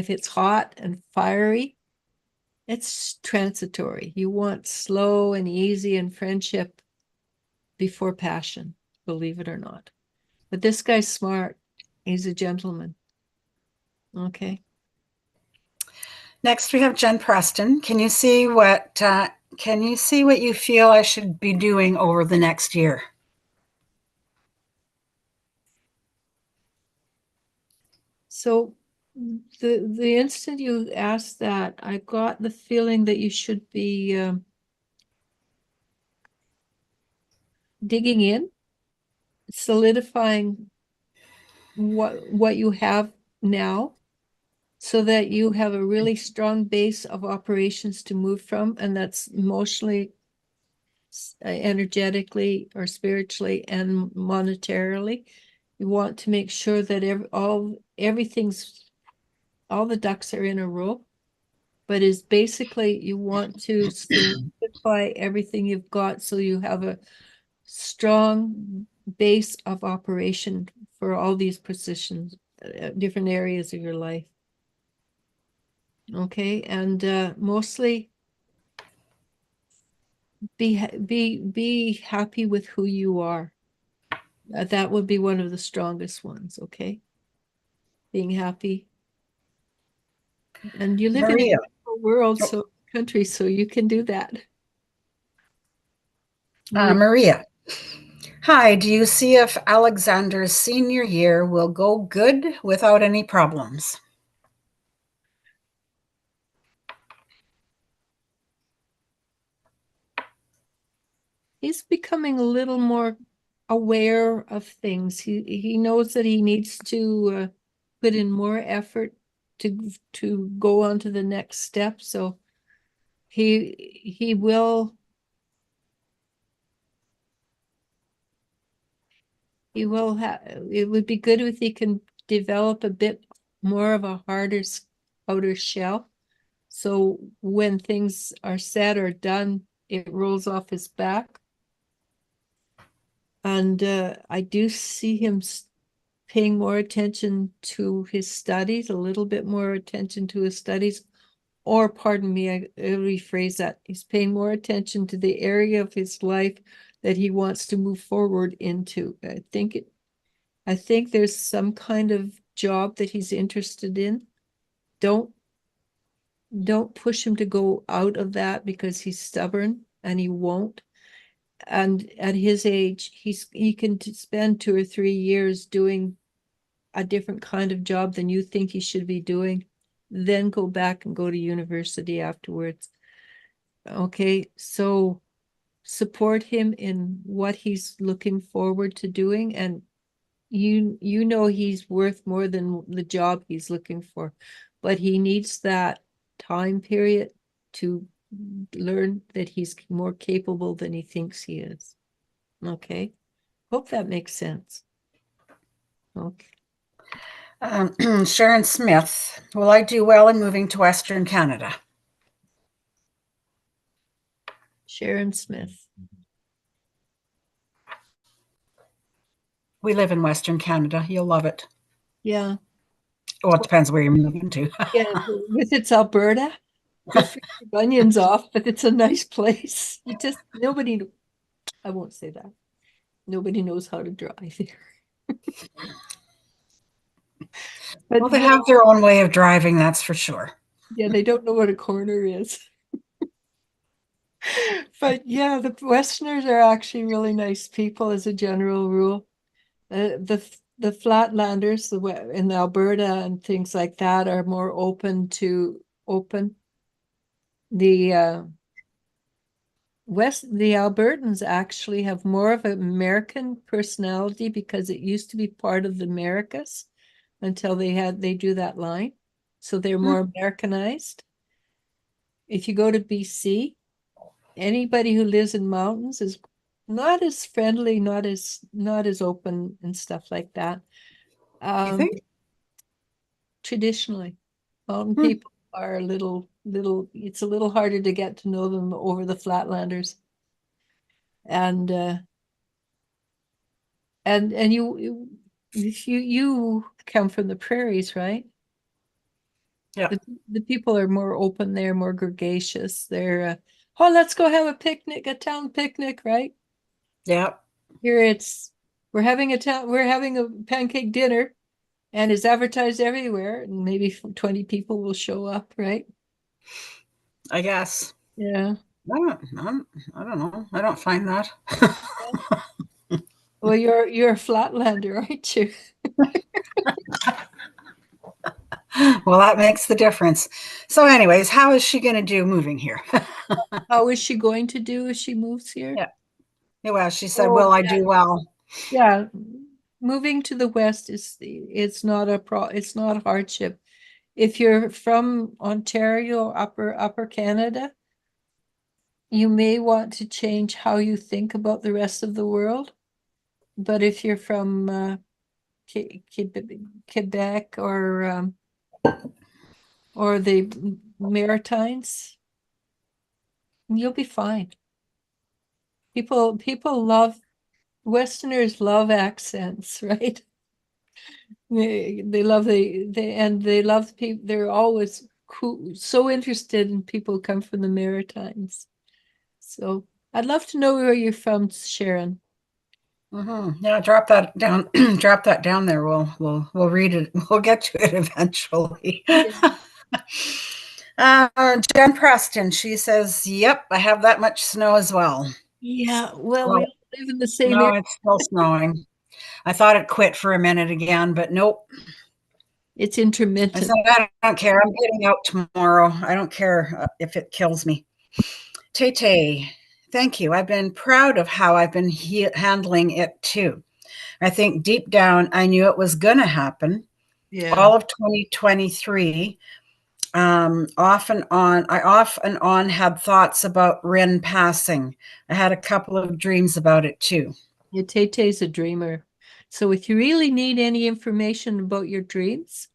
it's hot and fiery, it's transitory. You want slow and easy and friendship before passion, believe it or not. But this guy's smart. He's a gentleman. Okay. Next, we have Jen Preston. Can you see what you feel I should be doing over the next year? So the instant you asked that, I got the feeling that you should be digging in, solidifying what you have now, so that you have a really strong base of operations to move from, and that's emotionally, energetically, or spiritually and monetarily. You want to make sure that everything's all the ducks are in a row, but is basically you want to solidify everything you've got so you have a strong base of operation for all these positions, different areas of your life. Okay, and mostly be happy with who you are. That would be one of the strongest ones, okay? Being happy. And you live in a Maria. beautiful world, Oh, so country, so you can do that. Marie, Maria. Hi, do you see if Alexander's senior year will go good without any problems? he's becoming a little more aware of things. He knows that he needs to put in more effort to go on to the next step. So he will have. It would be good if he can develop a bit more of a harder outer shell. So when things are said or done, it rolls off his back. And I do see him paying more attention to his studies, a little bit more attention to his studies, or pardon me, I rephrase that. He's paying more attention to the area of his life that he wants to move forward into. I think there's some kind of job that he's interested in. Don't push him to go out of that because he's stubborn and he won't. And at his age, he can spend 2 or 3 years doing a different kind of job than you think he should be doing, then go back and go to university afterwards. Okay, so support him in what he's looking forward to doing, and you know he's worth more than the job he's looking for, but he needs that time period to learn that he's more capable than he thinks he is. Okay, hope that makes sense. Okay. Sharon Smith, will I do well in moving to Western Canada? Sharon Smith. We live in Western Canada. You'll love it. Yeah. Well, it depends where you're moving to. Yeah, with its Alberta, you'll freeze your onions off, but it's a nice place. You just I won't say that. Nobody knows how to drive there. Well, But they yeah, have their own way of driving, that's for sure. yeah, they don't know what a corner is. But yeah, the Westerners are actually really nice people as a general rule. The Flatlanders, in Alberta and things like that, are more open. The the Albertans actually have more of an American personality because it used to be part of the Americas until they do that line. So they're more Americanized. If you go to BC, anybody who lives in mountains is not as friendly, not as open and stuff like that. You Um, think? Traditionally, mountain Hmm. people are it's a little harder to get to know them over the Flatlanders. And and you come from the prairies, right? Yeah. The people are more open there, more gregarious. They're oh, let's go have a picnic, a town picnic, right? Yeah. Here it's we're having a pancake dinner, and it's advertised everywhere, and maybe 20 people will show up, right? I guess. Yeah. I don't know. I don't find that. Well, you're a Flatlander, aren't you? Well, that makes the difference. So, anyways, how is she going to do moving here? How is she going to do if she moves here? Yeah. Well, she said, Oh, "Will I do well?" yeah. Moving to the West it's not it's not a hardship. If you're from Ontario, upper Canada, you may want to change how you think about the rest of the world. But if you're from Quebec or the Maritimes, you'll be fine. People love Westerners love accents, right? They love they love people. They're always cool, so interested in people who come from the Maritimes. So I'd love to know where you're from, Sharon. Yeah, drop that down. Drop that down there. We'll read it. We'll get to it eventually. Yeah. Jen Preston. She says, "Yep, I have that much snow as well." Yeah, well, we Well, don't live in the same no, area. it's still snowing. I thought it quit for a minute again, but nope. It's I said, intermittent. I don't care. I'm getting out tomorrow. I don't care if it kills me. Tay Tay, thank you. I've been proud of how I've been handling it too. I think deep down, I knew it was going to happen. Yeah. All of 2023, I off and on had thoughts about Rin passing. I had a couple of dreams about it too. Yeah, Tay-Tay's a dreamer. So if you really need any information about your dreams,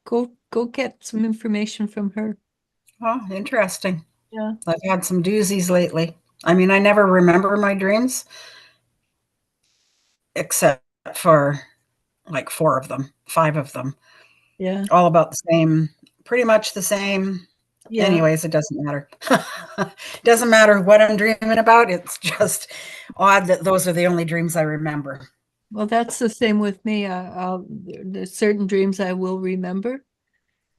go get some information from her. Oh, interesting. Yeah. I've had some doozies lately. I mean, I never remember my dreams except for like four of them, five of them, Yeah. all about the same, pretty much the same. Yeah. Anyways, it doesn't matter. It doesn't matter what I'm dreaming about. It's just odd that those are the only dreams I remember. Well, that's the same with me. There's certain dreams I will remember,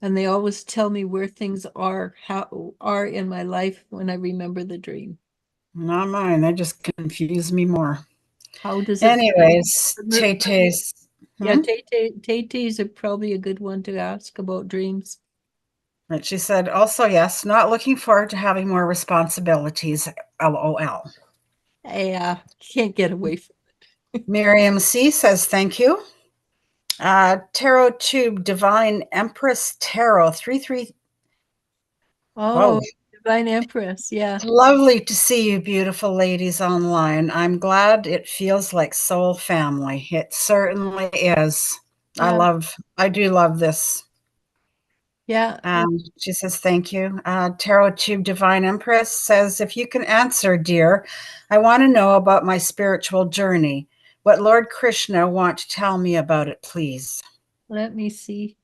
and they always tell me where things are, how are in my life when I remember the dream. Not mine. They just confuse me more. How does it Anyways, feel? Tay Tay's. Yeah, Hmm? Tay-Tay's are probably a good one to ask about dreams. And she said, also, yes, not looking forward to having more responsibilities. LOL. Can't get away from. Miriam C says, thank you. Tarot Tube Divine Empress Tarot 3. Whoa. Oh, Divine Empress. Yeah. Lovely to see you, beautiful ladies online. I'm glad it feels like soul family. It certainly is. Yeah. I do love this. Yeah. She says, thank you. Tarot Tube Divine Empress says, if you can answer, dear, I want to know about my spiritual journey. What Lord Krishna want to tell me about it, please. Let me see.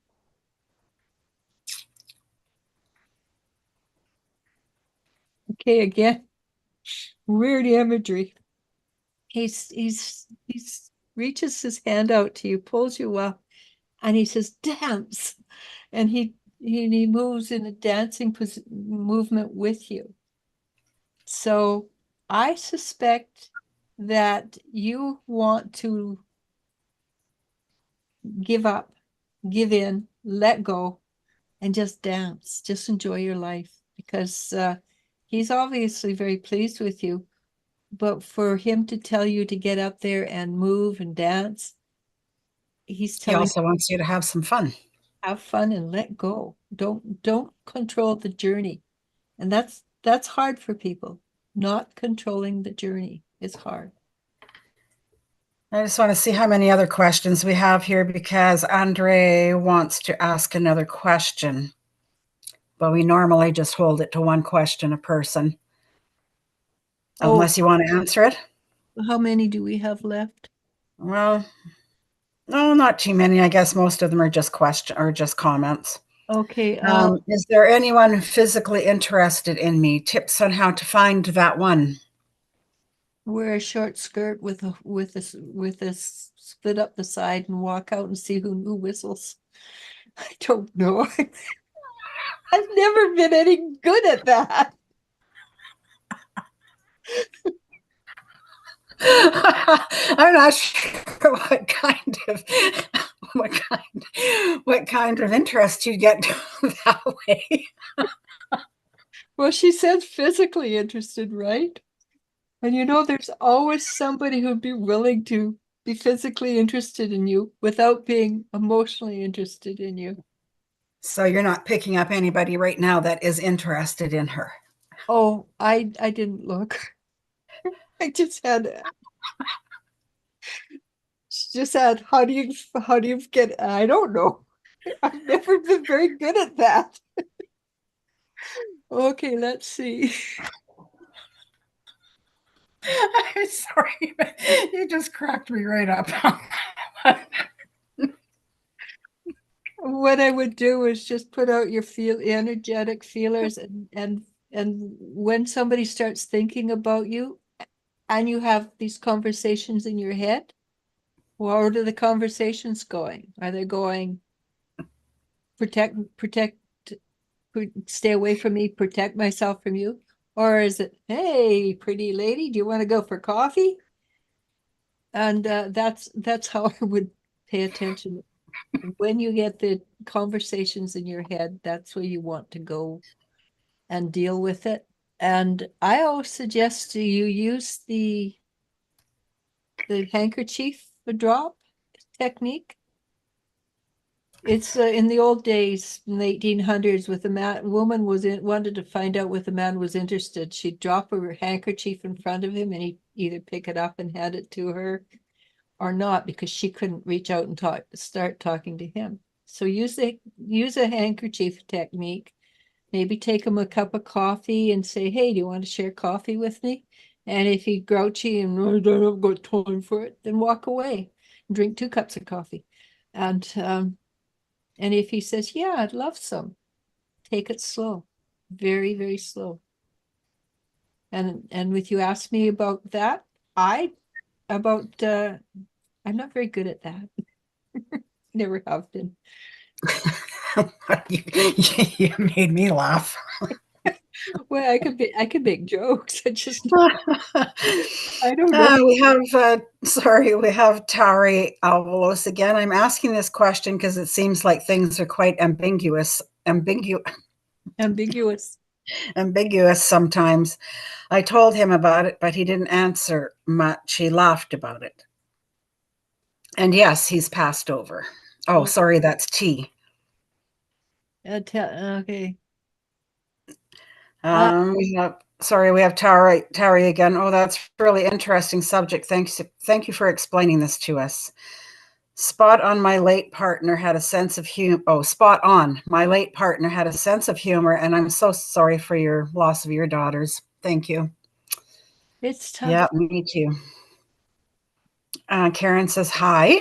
Okay, again. Weird imagery. He's reaches his hand out to you, pulls you up, and he says, dance. And he moves in a dancing movement with you. So I suspect that you want to give up, give in, let go, and just dance. Just enjoy your life because he's obviously very pleased with you. But for him to tell you to get up there and move and dance, he's He telling also wants you to have some fun. have fun and let go. Don't control the journey. And that's hard for people. Not controlling the journey is hard. I just want to see how many other questions we have here because Andre wants to ask another question. But we normally just hold it to one question a person, Oh, unless you want to answer it. how many do we have left? Well, no, not too many. I guess most of them are just comments. Okay, Is there anyone physically interested in me? Tips on how to find that one. wear a short skirt with a split up the side and walk out and see who whistles. I don't know. I've never been any good at that. I'm not sure what kind of interest you get that way. Well, she said physically interested, right? And there's always somebody who'd be willing to be physically interested in you without being emotionally interested in you. So you're not picking up anybody right now that is interested in her. Oh, I didn't look. I just had how do you get I don't know. I've never been very good at that. Okay, let's see. I'm sorry, but you just cracked me right up. What I would do is just put out your energetic feelers and And when somebody starts thinking about you and you have these conversations in your head, where are the conversations going? Are they going protect, stay away from me, protect myself from you? Or is it, hey, pretty lady, do you want to go for coffee? And that's how I would pay attention. When you get the conversations in your head, that's where you want to go and deal with it. And I always suggest you use the handkerchief drop technique. It's in the old days, in the 1800s, with a woman wanted to find out if the man was interested. She'd drop her handkerchief in front of him, and he'd either pick it up and hand it to her, or not, because she couldn't reach out and start talking to him. So use a handkerchief technique. Maybe take him a cup of coffee and say, hey, do you want to share coffee with me? And if he's grouchy and I don't have got time for it, then walk away and drink 2 cups of coffee. And if he says, yeah, I'd love some, take it slow, very, very slow. And with you asked me about that, I'm not very good at that. Never have been. You made me laugh. Well, I could make jokes. I don't know. We have Tari Alvalos again. I'm asking this question because it seems like things are quite Ambiguous. ambiguous sometimes. I told him about it, but he didn't answer much. He laughed about it. And yes, he's passed over. Oh, sorry, that's T. Okay. We have Tari again. Oh, that's really interesting subject. Thank you for explaining this to us. Spot on. My late partner had a sense of humor. Oh, spot on. My late partner had a sense of humor, and I'm so sorry for your loss of your daughters. Thank you. It's tough. Yeah, me too. Karen says, hi.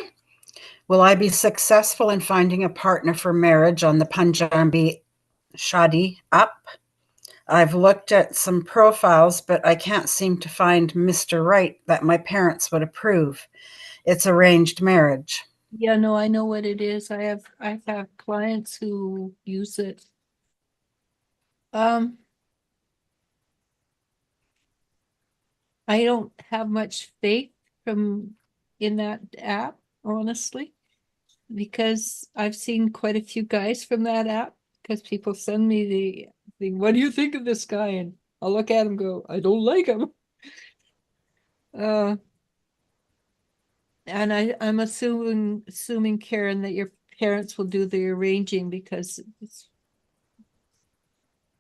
Will I be successful in finding a partner for marriage on the Punjabi Shadi app? I've looked at some profiles, but I can't seem to find Mr. Right that my parents would approve. It's arranged marriage. Yeah, no, I know what it is. I have clients who use it. I don't have much faith in that app, honestly, because I've seen quite a few guys from that app, because people send me the thing, what do you think of this guy? And I'll look at him and go, I don't like him. And I'm assuming, Karen, that your parents will do the arranging, because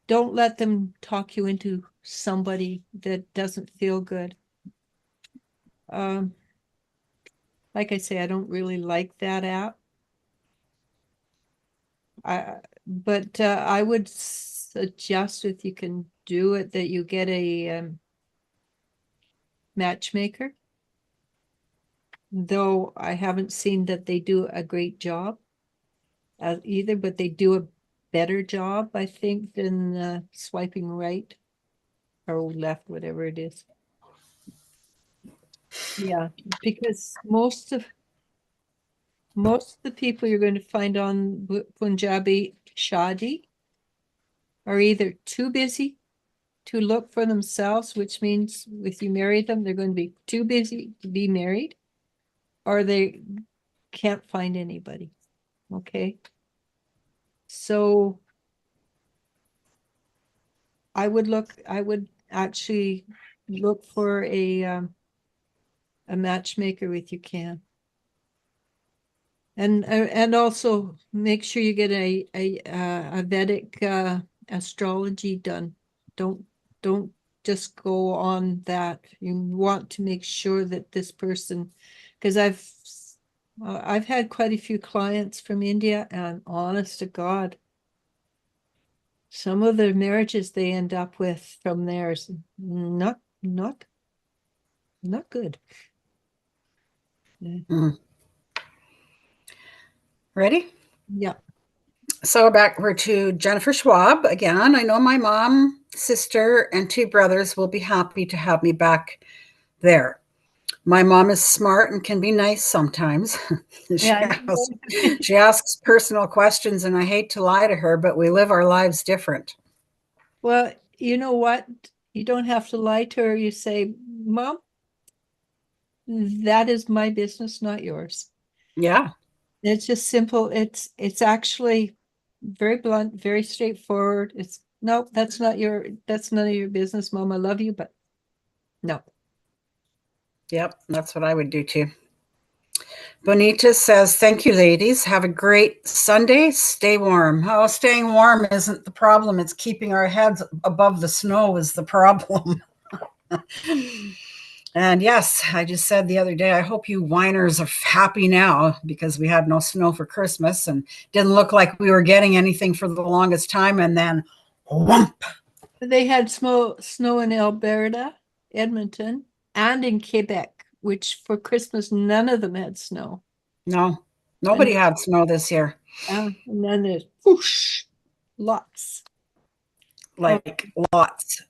don't let them talk you into somebody that doesn't feel good. Like I say, I don't really like that app. But I would suggest, if you can do it, that you get a matchmaker. Though I haven't seen that they do a great job either, but they do a better job, I think, than swiping right or left, whatever it is. Yeah, because most of the people you're going to find on Punjabi Shadi are either too busy to look for themselves, which means if you marry them, they're going to be too busy to be married, or they can't find anybody. Okay. So I would actually look for a matchmaker if you can. And also make sure you get a Vedic astrology done. Don't just go on that. You want to make sure that this person, because I've had quite a few clients from India, and honest to God, some of the marriages they end up with from there is not good. Mm. Ready? Yeah. So back we're to Jennifer Schwab again. I know my mom sister and 2 brothers will be happy to have me back there. My mom is smart and can be nice sometimes. she, Yeah. asks, she asks personal questions, and I hate to lie to her, but we live our lives different. Well, you know what? You don't have to lie to her. You say, Mom, that is my business, not yours. Yeah. It's just simple. It's actually very blunt, very straightforward. It's no, that's none of your business, Mom. I love you, but no. Yep. That's what I would do too. Bonita says, thank you, ladies. Have a great Sunday. Stay warm. Oh, staying warm isn't the problem. It's keeping our heads above the snow is the problem. And yes, I just said the other day, I hope you whiners are happy now because we had no snow for Christmas and didn't look like we were getting anything for the longest time. And then whomp. They had snow in Alberta, Edmonton, and in Quebec, which for Christmas none of them had snow. No, And nobody had snow this year. and then there's whoosh, lots. Like lots.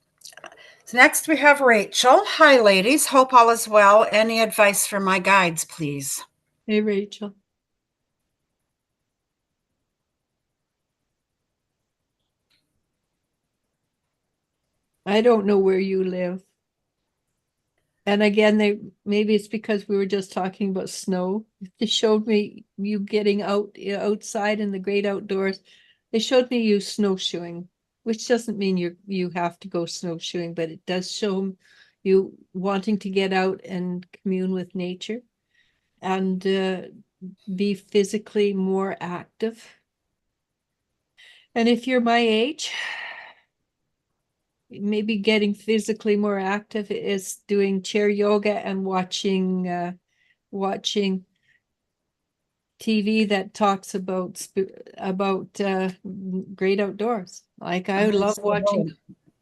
So next we have Rachel. Hi, ladies. Hope all is well. Any advice for my guides, please? Hey, Rachel. I don't know where you live. And again, maybe it's because we were just talking about snow. They showed me you getting outside in the great outdoors. They showed me you snowshoeing, which doesn't mean you have to go snowshoeing, but it does show you wanting to get out and commune with nature and be physically more active. And if you're my age, maybe getting physically more active is doing chair yoga and watching TV that talks about great outdoors. Like I love watching. Don't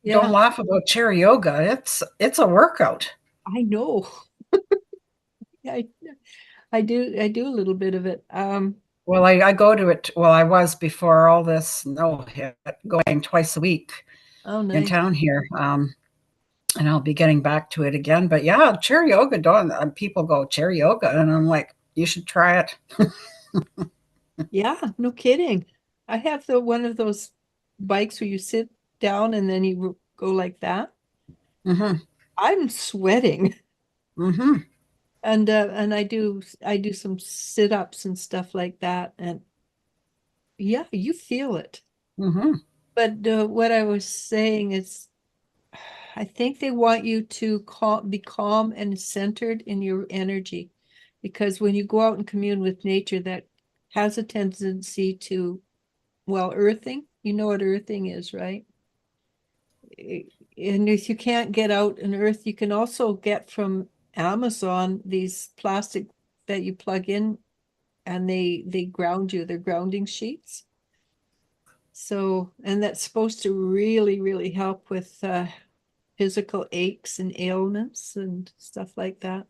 Yeah, laugh about chair yoga. It's a workout. I know. I I do a little bit of it. Well, I go to it. Well, I was before all this snow hit, going twice a week Oh, in nice. town here. And I'll be getting back to it again. But yeah, chair yoga. Don't people go chair yoga? And I'm like, you should try it. Yeah, no kidding. I have the one of those bikes where you sit down and then you go like that. Mm-hmm. I'm sweating. Mm-hmm. And I do some sit-ups and stuff like that, and yeah, you feel it. Mm-hmm. But what I was saying is I think they want you to be calm and centered in your energy, because when you go out and commune with nature, that has a tendency to, well, earthing. You know what earthing is, right? And if you can't get out and earth, you can also get from Amazon these plastic that you plug in and they ground you. They're grounding sheets. So, and that's supposed to really help with physical aches and ailments and stuff like that.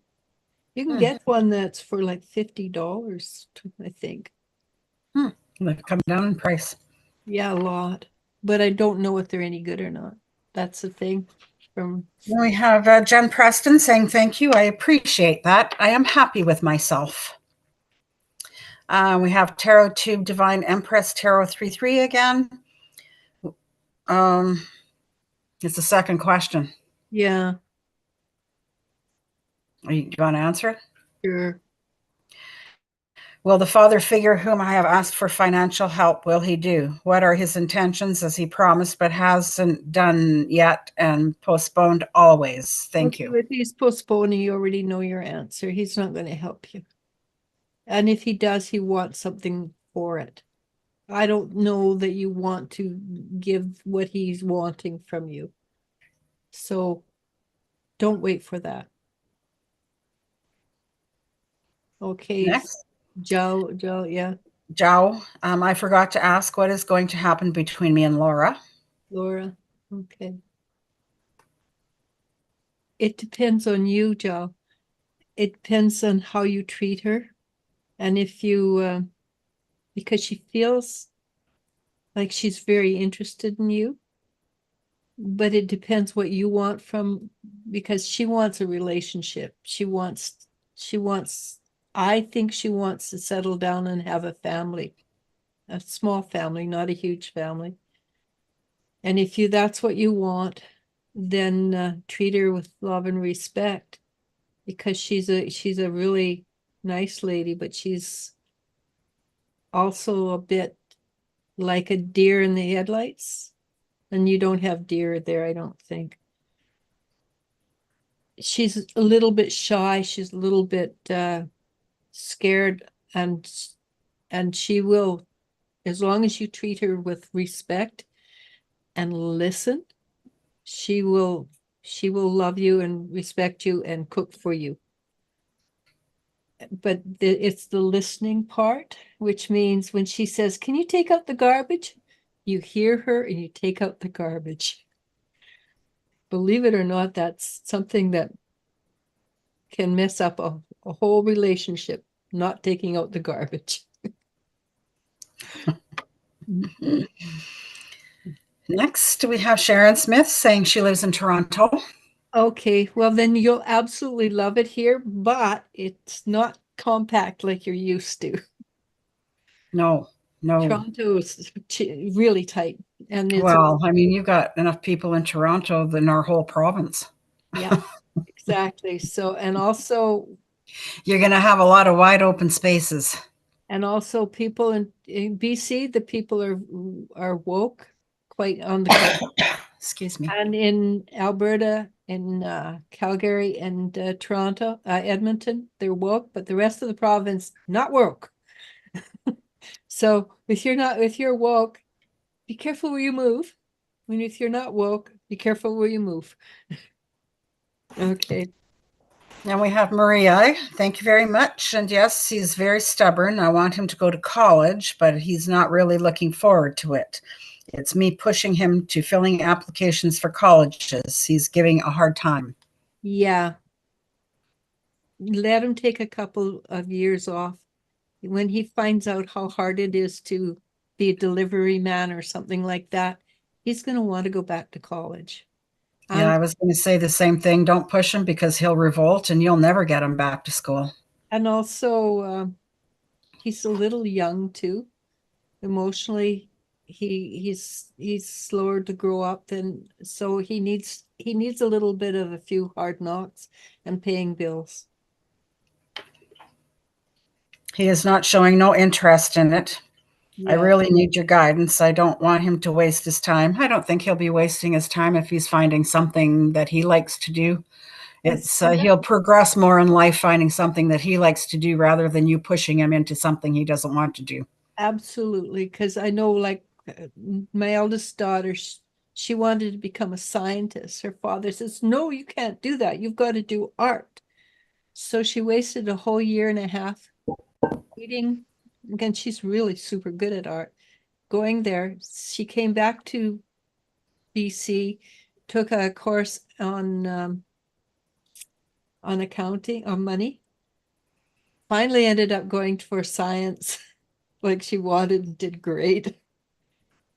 You can Hmm. get one that's for like $50, I think. Hmm. They come down in price. Yeah, a lot. But I don't know if they're any good or not. That's the thing. From We have Jen Preston saying thank you. I appreciate that. I am happy with myself. We have Tarot Tube Divine Empress Tarot 3-3 again. Um, it's the second question. Yeah, Do you want to answer it? sure. Will the father figure whom I have asked for financial help, will he do? What are his intentions as he promised but hasn't done yet and postponed always? Thank you. If he's postponing, you already know your answer. He's not going to help you. And if he does, he wants something for it. I don't know that you want to give what he's wanting from you. So don't wait for that. Okay, Next, Joe, yeah, Joe. I forgot to ask what is going to happen between me and Laura. Laura. Okay. It depends on you, Joe. It depends on how you treat her. And if because she feels like she's very interested in you. but it depends what you want because she wants a relationship. She wants, I think she wants to settle down and have a family, a small family, not a huge family. And if that's what you want, then treat her with love and respect, because she's a really nice lady, but she's also a bit like a deer in the headlights. And you don't have deer there, I don't think. She's a little bit shy. She's a little bit scared, and she will, as long as you treat her with respect and listen, she will love you and respect you and cook for you. But it's the listening part, which means when she says, "Can you take out the garbage?" You hear her and you take out the garbage. Believe it or not, that's something that can mess up a whole relationship, not taking out the garbage. Next, we have Sharon Smith saying she lives in Toronto. Okay, well, then you'll absolutely love it here, but it's not compact like you're used to. No, no. Toronto is really tight, and it's, Well, I mean, you've got enough people in Toronto than our whole province. yeah, exactly. So, You're going to have a lot of wide open spaces. and also people in BC, the people are woke, quite on the contrary. Excuse me. And in Alberta, in Calgary and Toronto, Edmonton, they're woke, but the rest of the province not woke. So if you're woke, be careful where you move. And if you're not woke, be careful where you move. Okay. And we have Maria. Thank you very much. And yes, he's very stubborn. I want him to go to college, but he's not really looking forward to it. It's me pushing him to filling applications for colleges. He's giving a hard time. Yeah. Let him take a couple of years off. When he finds out how hard it is to be a delivery man or something like that, he's going to want to go back to college. Yeah, I was going to say the same thing. Don't push him because he'll revolt and you'll never get him back to school. And also, he's a little young too. Emotionally, he's slower to grow up than, so he needs a little bit of a few hard knocks and paying bills. He is not showing no interest in it. I Yeah, really need your guidance. I don't want him to waste his time. I don't think he'll be wasting his time if he's finding something that he likes to do. It's he'll progress more in life finding something that he likes to do rather than you pushing him into something he doesn't want to do. absolutely. Because I know, like my eldest daughter, she wanted to become a scientist. Her father says, "No, you can't do that. You've got to do art." So she wasted a whole year and a half reading. Again, she's really super good at art. Going there, she came back to BC, took a course on accounting, on money. Finally ended up going for science like she wanted and did great.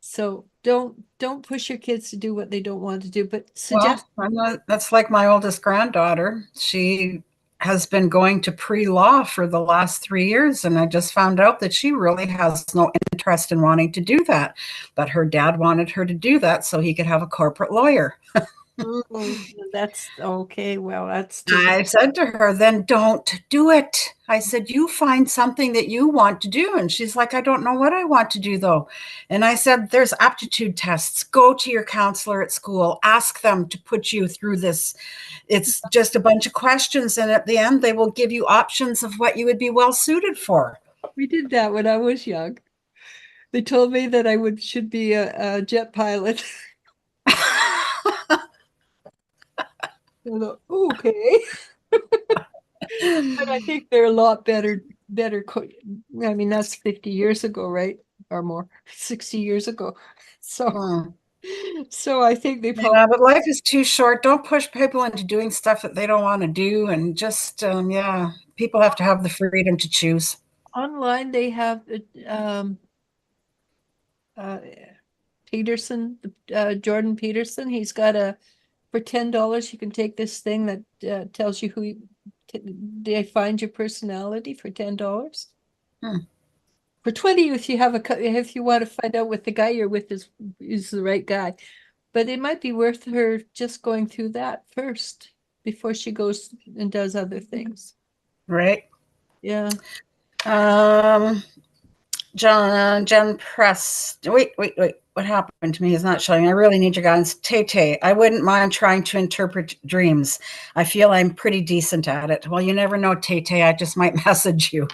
So don't push your kids to do what they don't want to do, but suggest. Well, that's like my oldest granddaughter. She has been going to pre-law for the last 3 years, and I just found out that she really has no interest in wanting to do that. But her dad wanted her to do that so he could have a corporate lawyer. That's okay. Well, that's too bad. I said to her, then don't do it. I said, you find something that you want to do. And she's like, I don't know what I want to do, though. And I said, there's aptitude tests. Go to your counselor at school. Ask them to put you through this. It's just a bunch of questions. And at the end, they will give you options of what you would be well suited for. We did that when I was young. They told me that I should be a jet pilot. I thought, okay. But I think they're a lot better. I mean, that's 50 years ago, right? Or more, 60 years ago. So, so I think they probably Yeah, but life is too short. Don't push people into doing stuff that they don't want to do. And just, yeah, people have to have the freedom to choose. online they have um uh Peterson, Jordan Peterson. He's got for $10, you can take this thing that tells you they find your personality for $10. For 20, if you want to find out what the guy you're with is the right guy. But it might be worth her just going through that first before she goes and does other things. Right. Yeah. Jen Press. Wait. What happened to me is not showing. I really need your guidance. Tay, I wouldn't mind trying to interpret dreams. I feel I'm pretty decent at it. Well, you never know, Tay. I just might message you.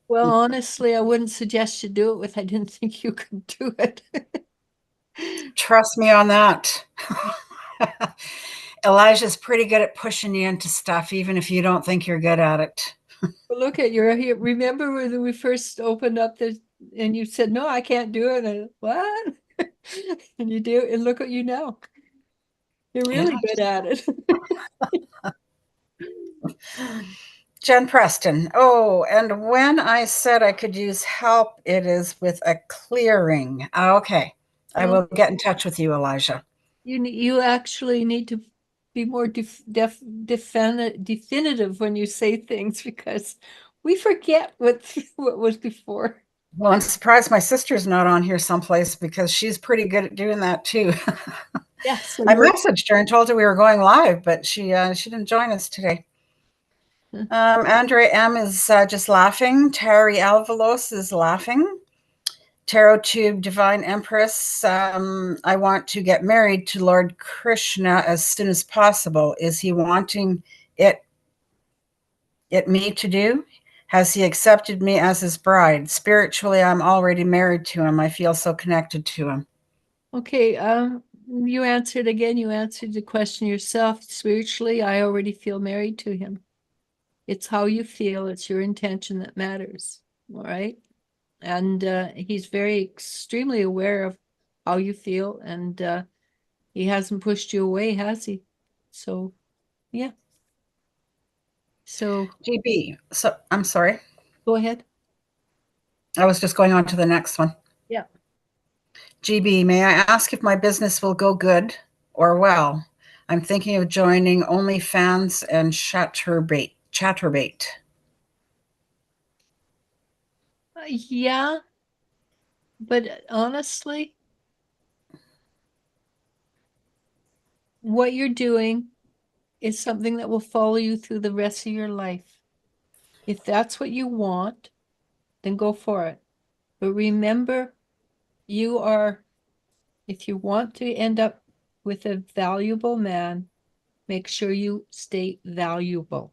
Well, honestly, I wouldn't suggest you do it I didn't think you could do it. Trust me on that. Elijah's pretty good at pushing you into stuff, even if you don't think you're good at it. But look at you here. Remember when we first opened up and you said, no, I can't do it. And what? And you do, and look at you now. You're really good at it. Jen Preston. Oh, and when I said I could use help, it is with a clearing. Okay. I will get in touch with you, Elijah. You actually need to be more definitive when you say things, because we forget what was before. Well, I'm surprised my sister's not on here someplace, because she's pretty good at doing that too. Yes. I messaged her and told her we were going live, but she didn't join us today. Andrea M is just laughing. Terry Alvalos is laughing. Tarot Tube Divine Empress. I want to get married to Lord Krishna as soon as possible. Is he wanting it me to do? Has he accepted me as his bride? Spiritually, I'm already married to him. I feel so connected to him. Okay, you answered again. You answered the question yourself. Spiritually, I already feel married to him. It's how you feel. It's your intention that matters. All right. And he's very extremely aware of how you feel, and he hasn't pushed you away, has he? So, yeah. So, GB. So I'm sorry. go ahead. I was just going on to the next one. Yeah. GB, may I ask if my business will go good or well? I'm thinking of joining OnlyFans and Chatterbait. Yeah, but honestly, what you're doing is something that will follow you through the rest of your life. If that's what you want, then go for it. But remember, if you want to end up with a valuable man, make sure you stay valuable.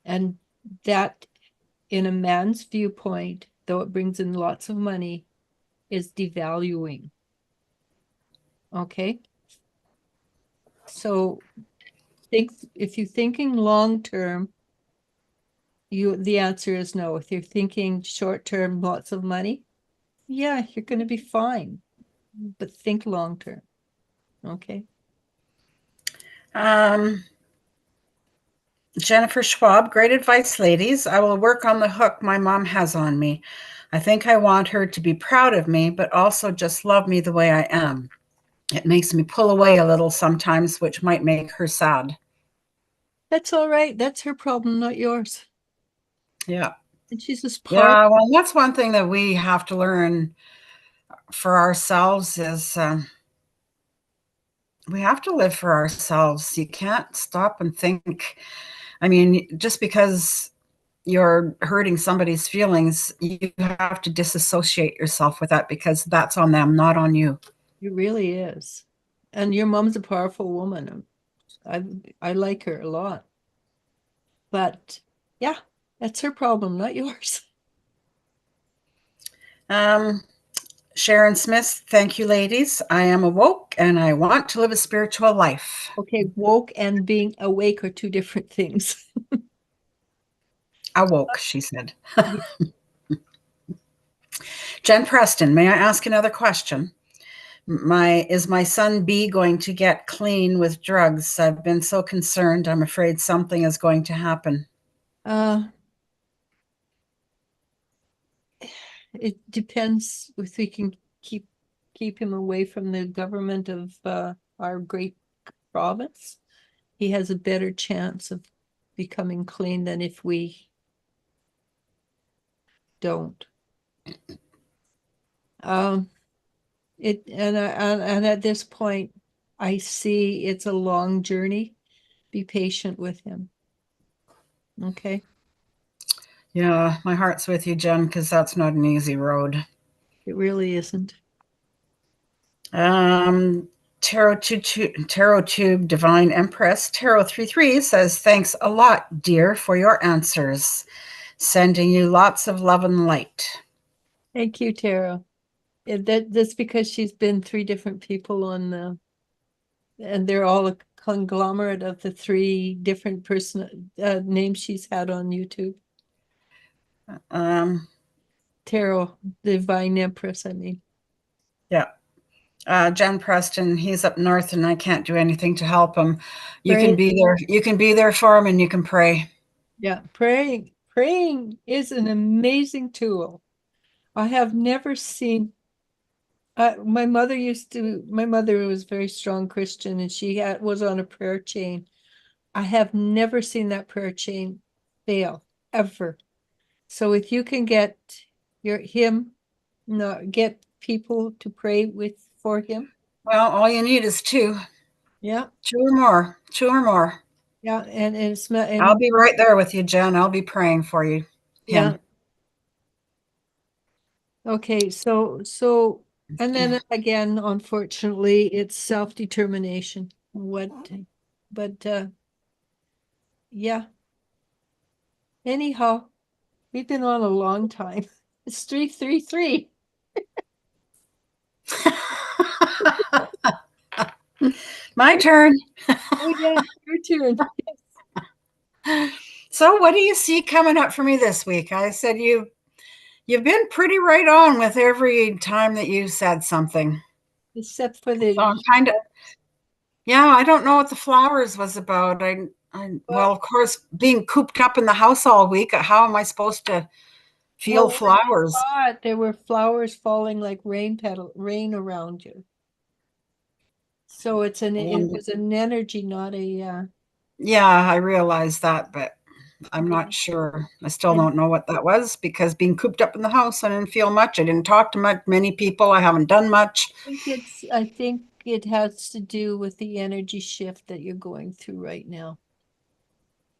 And that, in a man's viewpoint, though it brings in lots of money, is devaluing. Okay? So if you're thinking long term, the answer is no. If you're thinking short term, lots of money, yeah, you're going to be fine. But think long term. Okay? Jennifer Schwab, great advice, ladies. I will work on the hook my mom has on me. I think I want her to be proud of me, but also just love me the way I am. It makes me pull away a little sometimes, which might make her sad. That's all right. That's her problem, not yours. Yeah. And she's just part. Yeah, well, that's one thing that we have to learn for ourselves is we have to live for ourselves. You can't stop and think. I mean, just because you're hurting somebody's feelings, you have to disassociate yourself with that, because that's on them, not on you. It really is. And your mom's a powerful woman. I like her a lot. But yeah, that's her problem, not yours. Sharon Smith, thank you, ladies. I am awoke and I want to live a spiritual life. Okay, woke and being awake are two different things. Awoke, she said. Jen Preston, may I ask another question? Is my son B going to get clean with drugs? I've been so concerned. I'm afraid something is going to happen. It depends if we can keep keep him away from the government of our great province, he has a better chance of becoming clean than if we don't. And at this point, I see it's a long journey. Be patient with him. Okay. Yeah, my heart's with you, Jen, because that's not an easy road. It really isn't. Tarot Tube Divine Empress Tarot 33 says, thanks a lot, dear, for your answers. Sending you lots of love and light. Thank you, Tara. That's because she's been 3 different people on and they're all a conglomerate of the 3 different names she's had on YouTube. Tarot, Divine Empress, I mean. Yeah. Jen Preston, he's up north and I can't do anything to help him. You can be there. You can be there for him and you can pray. Yeah, praying is an amazing tool. I have never seen my mother was a very strong Christian and she was on a prayer chain. I have never seen that prayer chain fail ever. So if you can get get people to pray for him. Well, all you need is 2. Yeah. 2 or more. 2 or more. Yeah, and I'll be right there with you, Jen. I'll be praying for you. Yeah. Okay, so and then again, unfortunately, it's self-determination. But yeah. Anyhow, we've been on a long time. It's 3:33. My turn. Oh yeah, your turn. So what do you see coming up for me this week? I said you've been pretty right on with every time that you said something. Except for the So I'm kind of, yeah, I don't know what the flowers was about. Well, of course, being cooped up in the house all week, how am I supposed to feel flowers? There were flowers falling like rain around you. So it was an energy, not a yeah, I realize that, but I'm not sure. I still don't know what that was because being cooped up in the house, I didn't feel much. I didn't talk to many people. I haven't done much. I think it has to do with the energy shift that you're going through right now.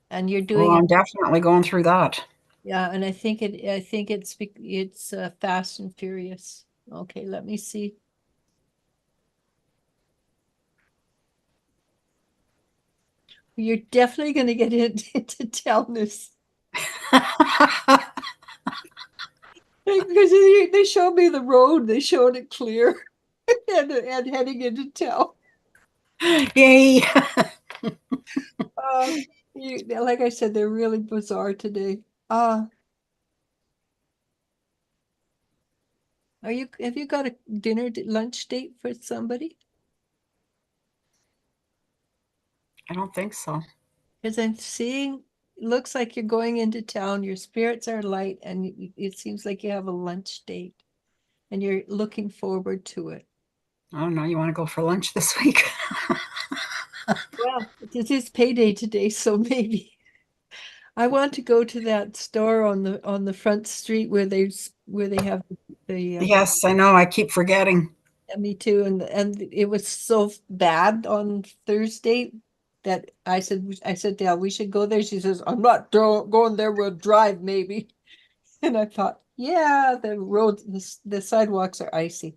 And you're doing I'm definitely going through that. Yeah, and I think it's fast and furious. Okay, let me see. You're definitely going to get into Telnus. Because they showed me the road, they showed it clear and heading into town. Yay. Like I said, they're really bizarre today. Have you got a lunch date for somebody? I don't think so. Because I'm seeing, looks like you're going into town, your spirits are light, and it seems like you have a lunch date and you're looking forward to it. I don't know. You want to go for lunch this week? Well, it is payday today, so maybe. I want to go to that store on the front street where they have the Yes, I know. I keep forgetting. me too, and it was so bad on Thursday that I said, Dale, we should go there. She says, I'm not going there. We'll drive maybe. And I thought, yeah, the sidewalks are icy.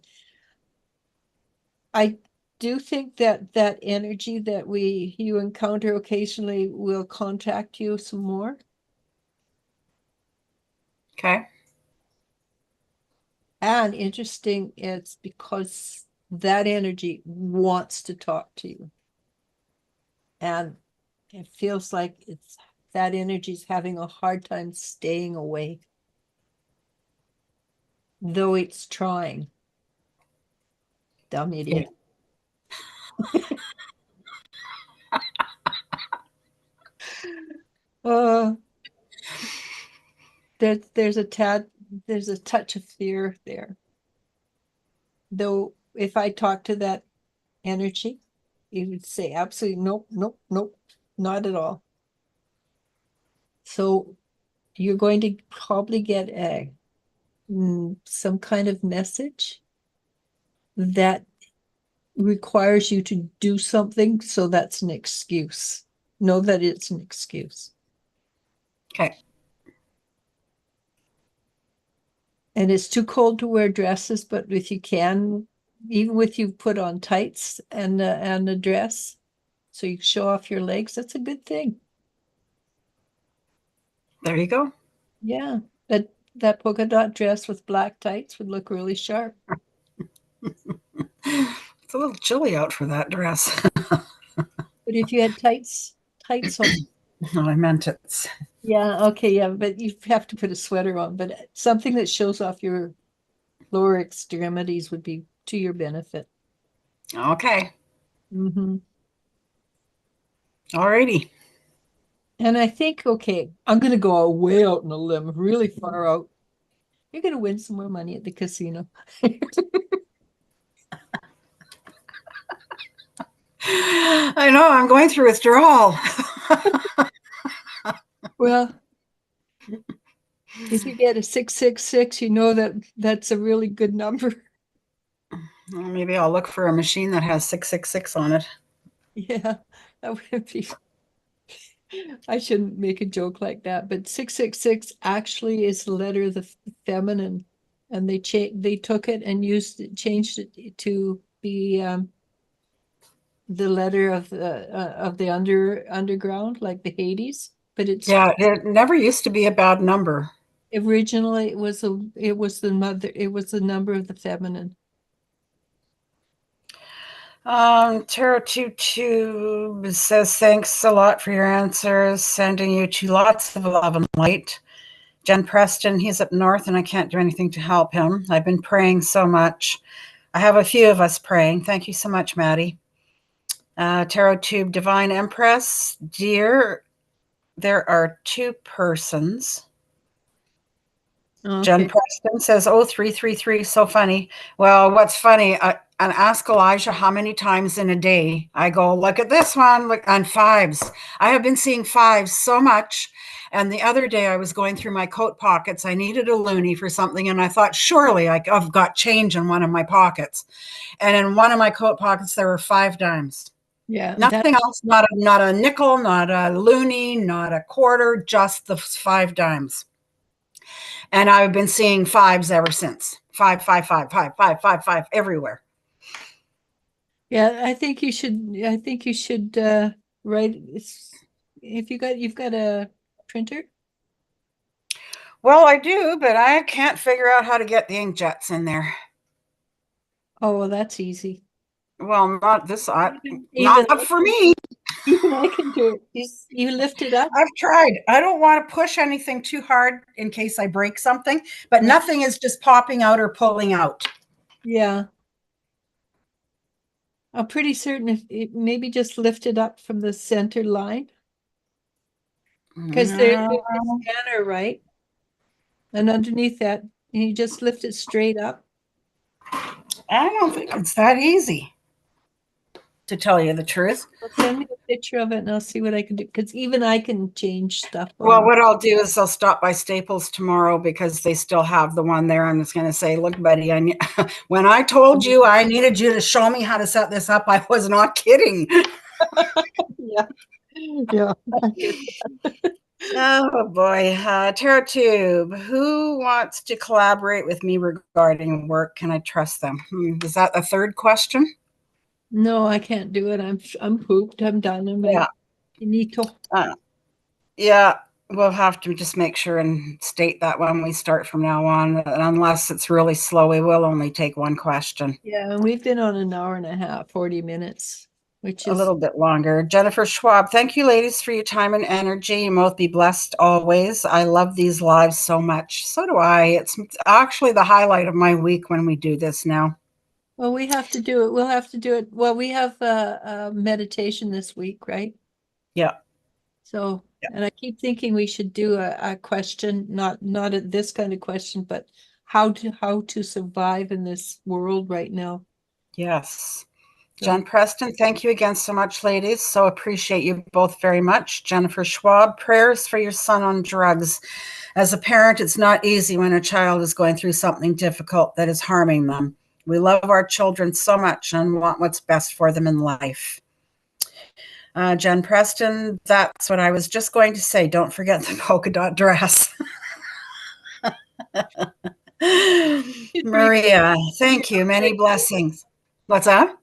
I do think that energy that you encounter occasionally will contact you some more. Okay. And interesting, it's because that energy wants to talk to you. And it feels like that energy is having a hard time staying away. Though it's trying. Dumb idiot. Yeah. There's a touch of fear there. Though if I talk to that energy, it would say absolutely nope, nope, nope, not at all. So you're going to probably get some kind of message that requires you to do something. So that's an excuse. Know that it's an excuse. Okay. And it's too cold to wear dresses, but if you can, even if you put on tights and a dress, so you show off your legs, that's a good thing. There you go. Yeah, that polka dot dress with black tights would look really sharp. It's a little chilly out for that dress. But if you had tights on, No, I meant it's yeah, okay, yeah, but you have to put a sweater on. But something that shows off your lower extremities would be to your benefit. okay. Mm-hmm. Alrighty. And I think, okay, I'm going to go way out on a limb, really far out. You're going to win some more money at the casino. I know, I'm going through withdrawal. Well, if you get a 666, you know that that's a really good number. Well, maybe I'll look for a machine that has 666 on it. Yeah, that would be. I shouldn't make a joke like that, but 666 actually is the letter of the feminine, and they took it and changed it to be the letter of the underground, like the Hades. But it's Yeah, it never used to be a bad number. originally it was the mother, it was the number of the feminine. Tarot Tube says, thanks a lot for your answers, sending you to lots of love and light. Jen Preston, he's up north and I can't do anything to help him. I've been praying so much. I have a few of us praying. Thank you so much, Maddie. Tarot Tube, Divine Empress, dear, there are two persons. Jen Okay. Preston says, oh, 333, so funny. Well, what's funny, and ask Elijah how many times in a day I go, look at this one, look on fives. I have been seeing fives so much. And the other day I was going through my coat pockets. I needed a loonie for something. And I thought, surely I've got change in one of my pockets. And in one of my coat pockets, there were 5 dimes. Yeah, Nothing else, not a nickel, not a loonie, not a quarter, just the 5 dimes. And I've been seeing fives ever since. 5 everywhere. yeah, I think you should write if you've got a printer. Well, I do, but I can't figure out how to get the inkjets in there. Oh, well, that's easy. Well, not this, Even not for me. even I can do it. You lift it up. I've tried. I don't want to push anything too hard in case I break something, but nothing is just popping out or pulling out. Yeah. I'm pretty certain if it maybe just lift it up from the center line. Because there's a scanner, right? And underneath that, you just lift it straight up. I don't think it's that easy, to tell you the truth. Well, send me a picture of it and I'll see what I can do. Because even I can change stuff. Well, what I'll do is I'll stop by Staples tomorrow because they still have the one there. I'm just going to say, look, buddy, when I told you I needed you to show me how to set this up, I was not kidding. Yeah. Yeah. Oh boy. Tarot Tube, who wants to collaborate with me regarding work? Can I trust them? Is that the third question? No, I can't do it. I'm pooped. I'm done. Yeah. Finito. Yeah, we'll have to just make sure and state that when we start from now on. And unless it's really slow, we will only take one question. Yeah, and we've been on an hour and a half, 40 minutes, which A is little bit longer. Jennifer Schwab, thank you, ladies, for your time and energy. You both be blessed always. I love these lives so much. So do I. It's actually the highlight of my week when we do this now. well, we have to do it. We'll have to do it. Well, we have a meditation this week, right? Yeah. So, Yeah. and I keep thinking we should do a question, not this kind of question, but how to survive in this world right now. Yes. So, Jen Preston, thank you again so much, ladies. So appreciate you both very much. Jennifer Schwab, prayers for your son on drugs. As a parent, it's not easy when a child is going through something difficult that is harming them. We love our children so much and want what's best for them in life. Jen Preston, that's what I was just going to say. Don't forget the polka dot dress. Maria, thank you. Many blessings. What's that?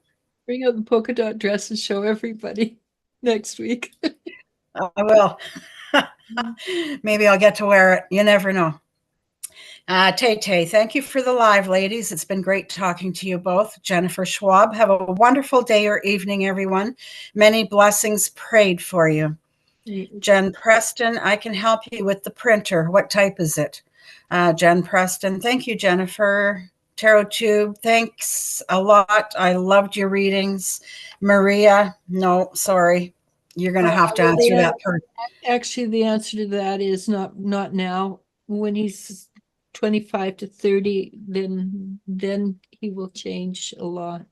bring out the polka dot dress and show everybody next week. I will. Maybe I'll get to wear it. You never know. Tay, thank you for the live, ladies. It's been great talking to you both. Jennifer Schwab, have a wonderful day or evening, everyone. Many blessings prayed for you. Jen Preston, I can help you with the printer. What type is it? Jen Preston, thank you, Jennifer. Tarot Tube, thanks a lot. I loved your readings. Maria, no, sorry. You're going to have to answer that. Actually, the answer to that is not now. When he's 25 to 30, then he will change a lot.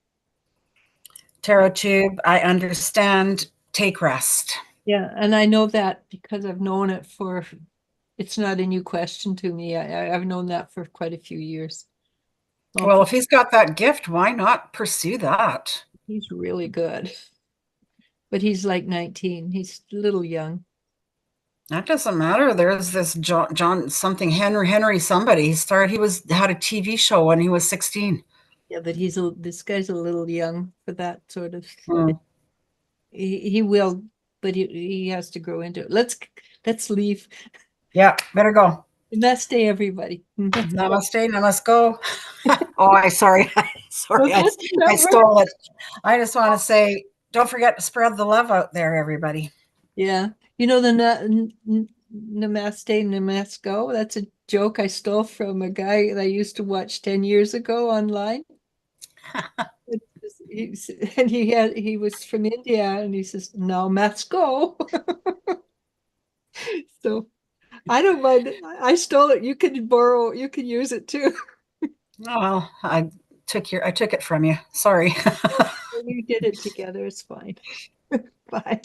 Tarot Tube, I understand. Take rest. Yeah, and I know that because I've known it for, it's not a new question to me. I've known that for quite a few years. Well, if he's got that gift, why not pursue that? He's really good. But he's like 19. He's a little young. That doesn't matter. There's this John something Henry somebody. He had a TV show when he was 16. Yeah, but this guy's a little young for that sort of. He will, but he has to grow into it. Let's leave. Yeah, better go. Namaste, everybody. Namaste, namaste. Oh, sorry, I stole it. I just want to say, don't forget to spread the love out there, everybody. Yeah, you know the namaste, namasko. That's a joke I stole from a guy that I used to watch 10 years ago online. And he was from India, and he says, "Now let's go." So I don't mind. I stole it. You can borrow. You can use it too. Oh, well, I took it from you. Sorry. We did it together. It's fine. Bye.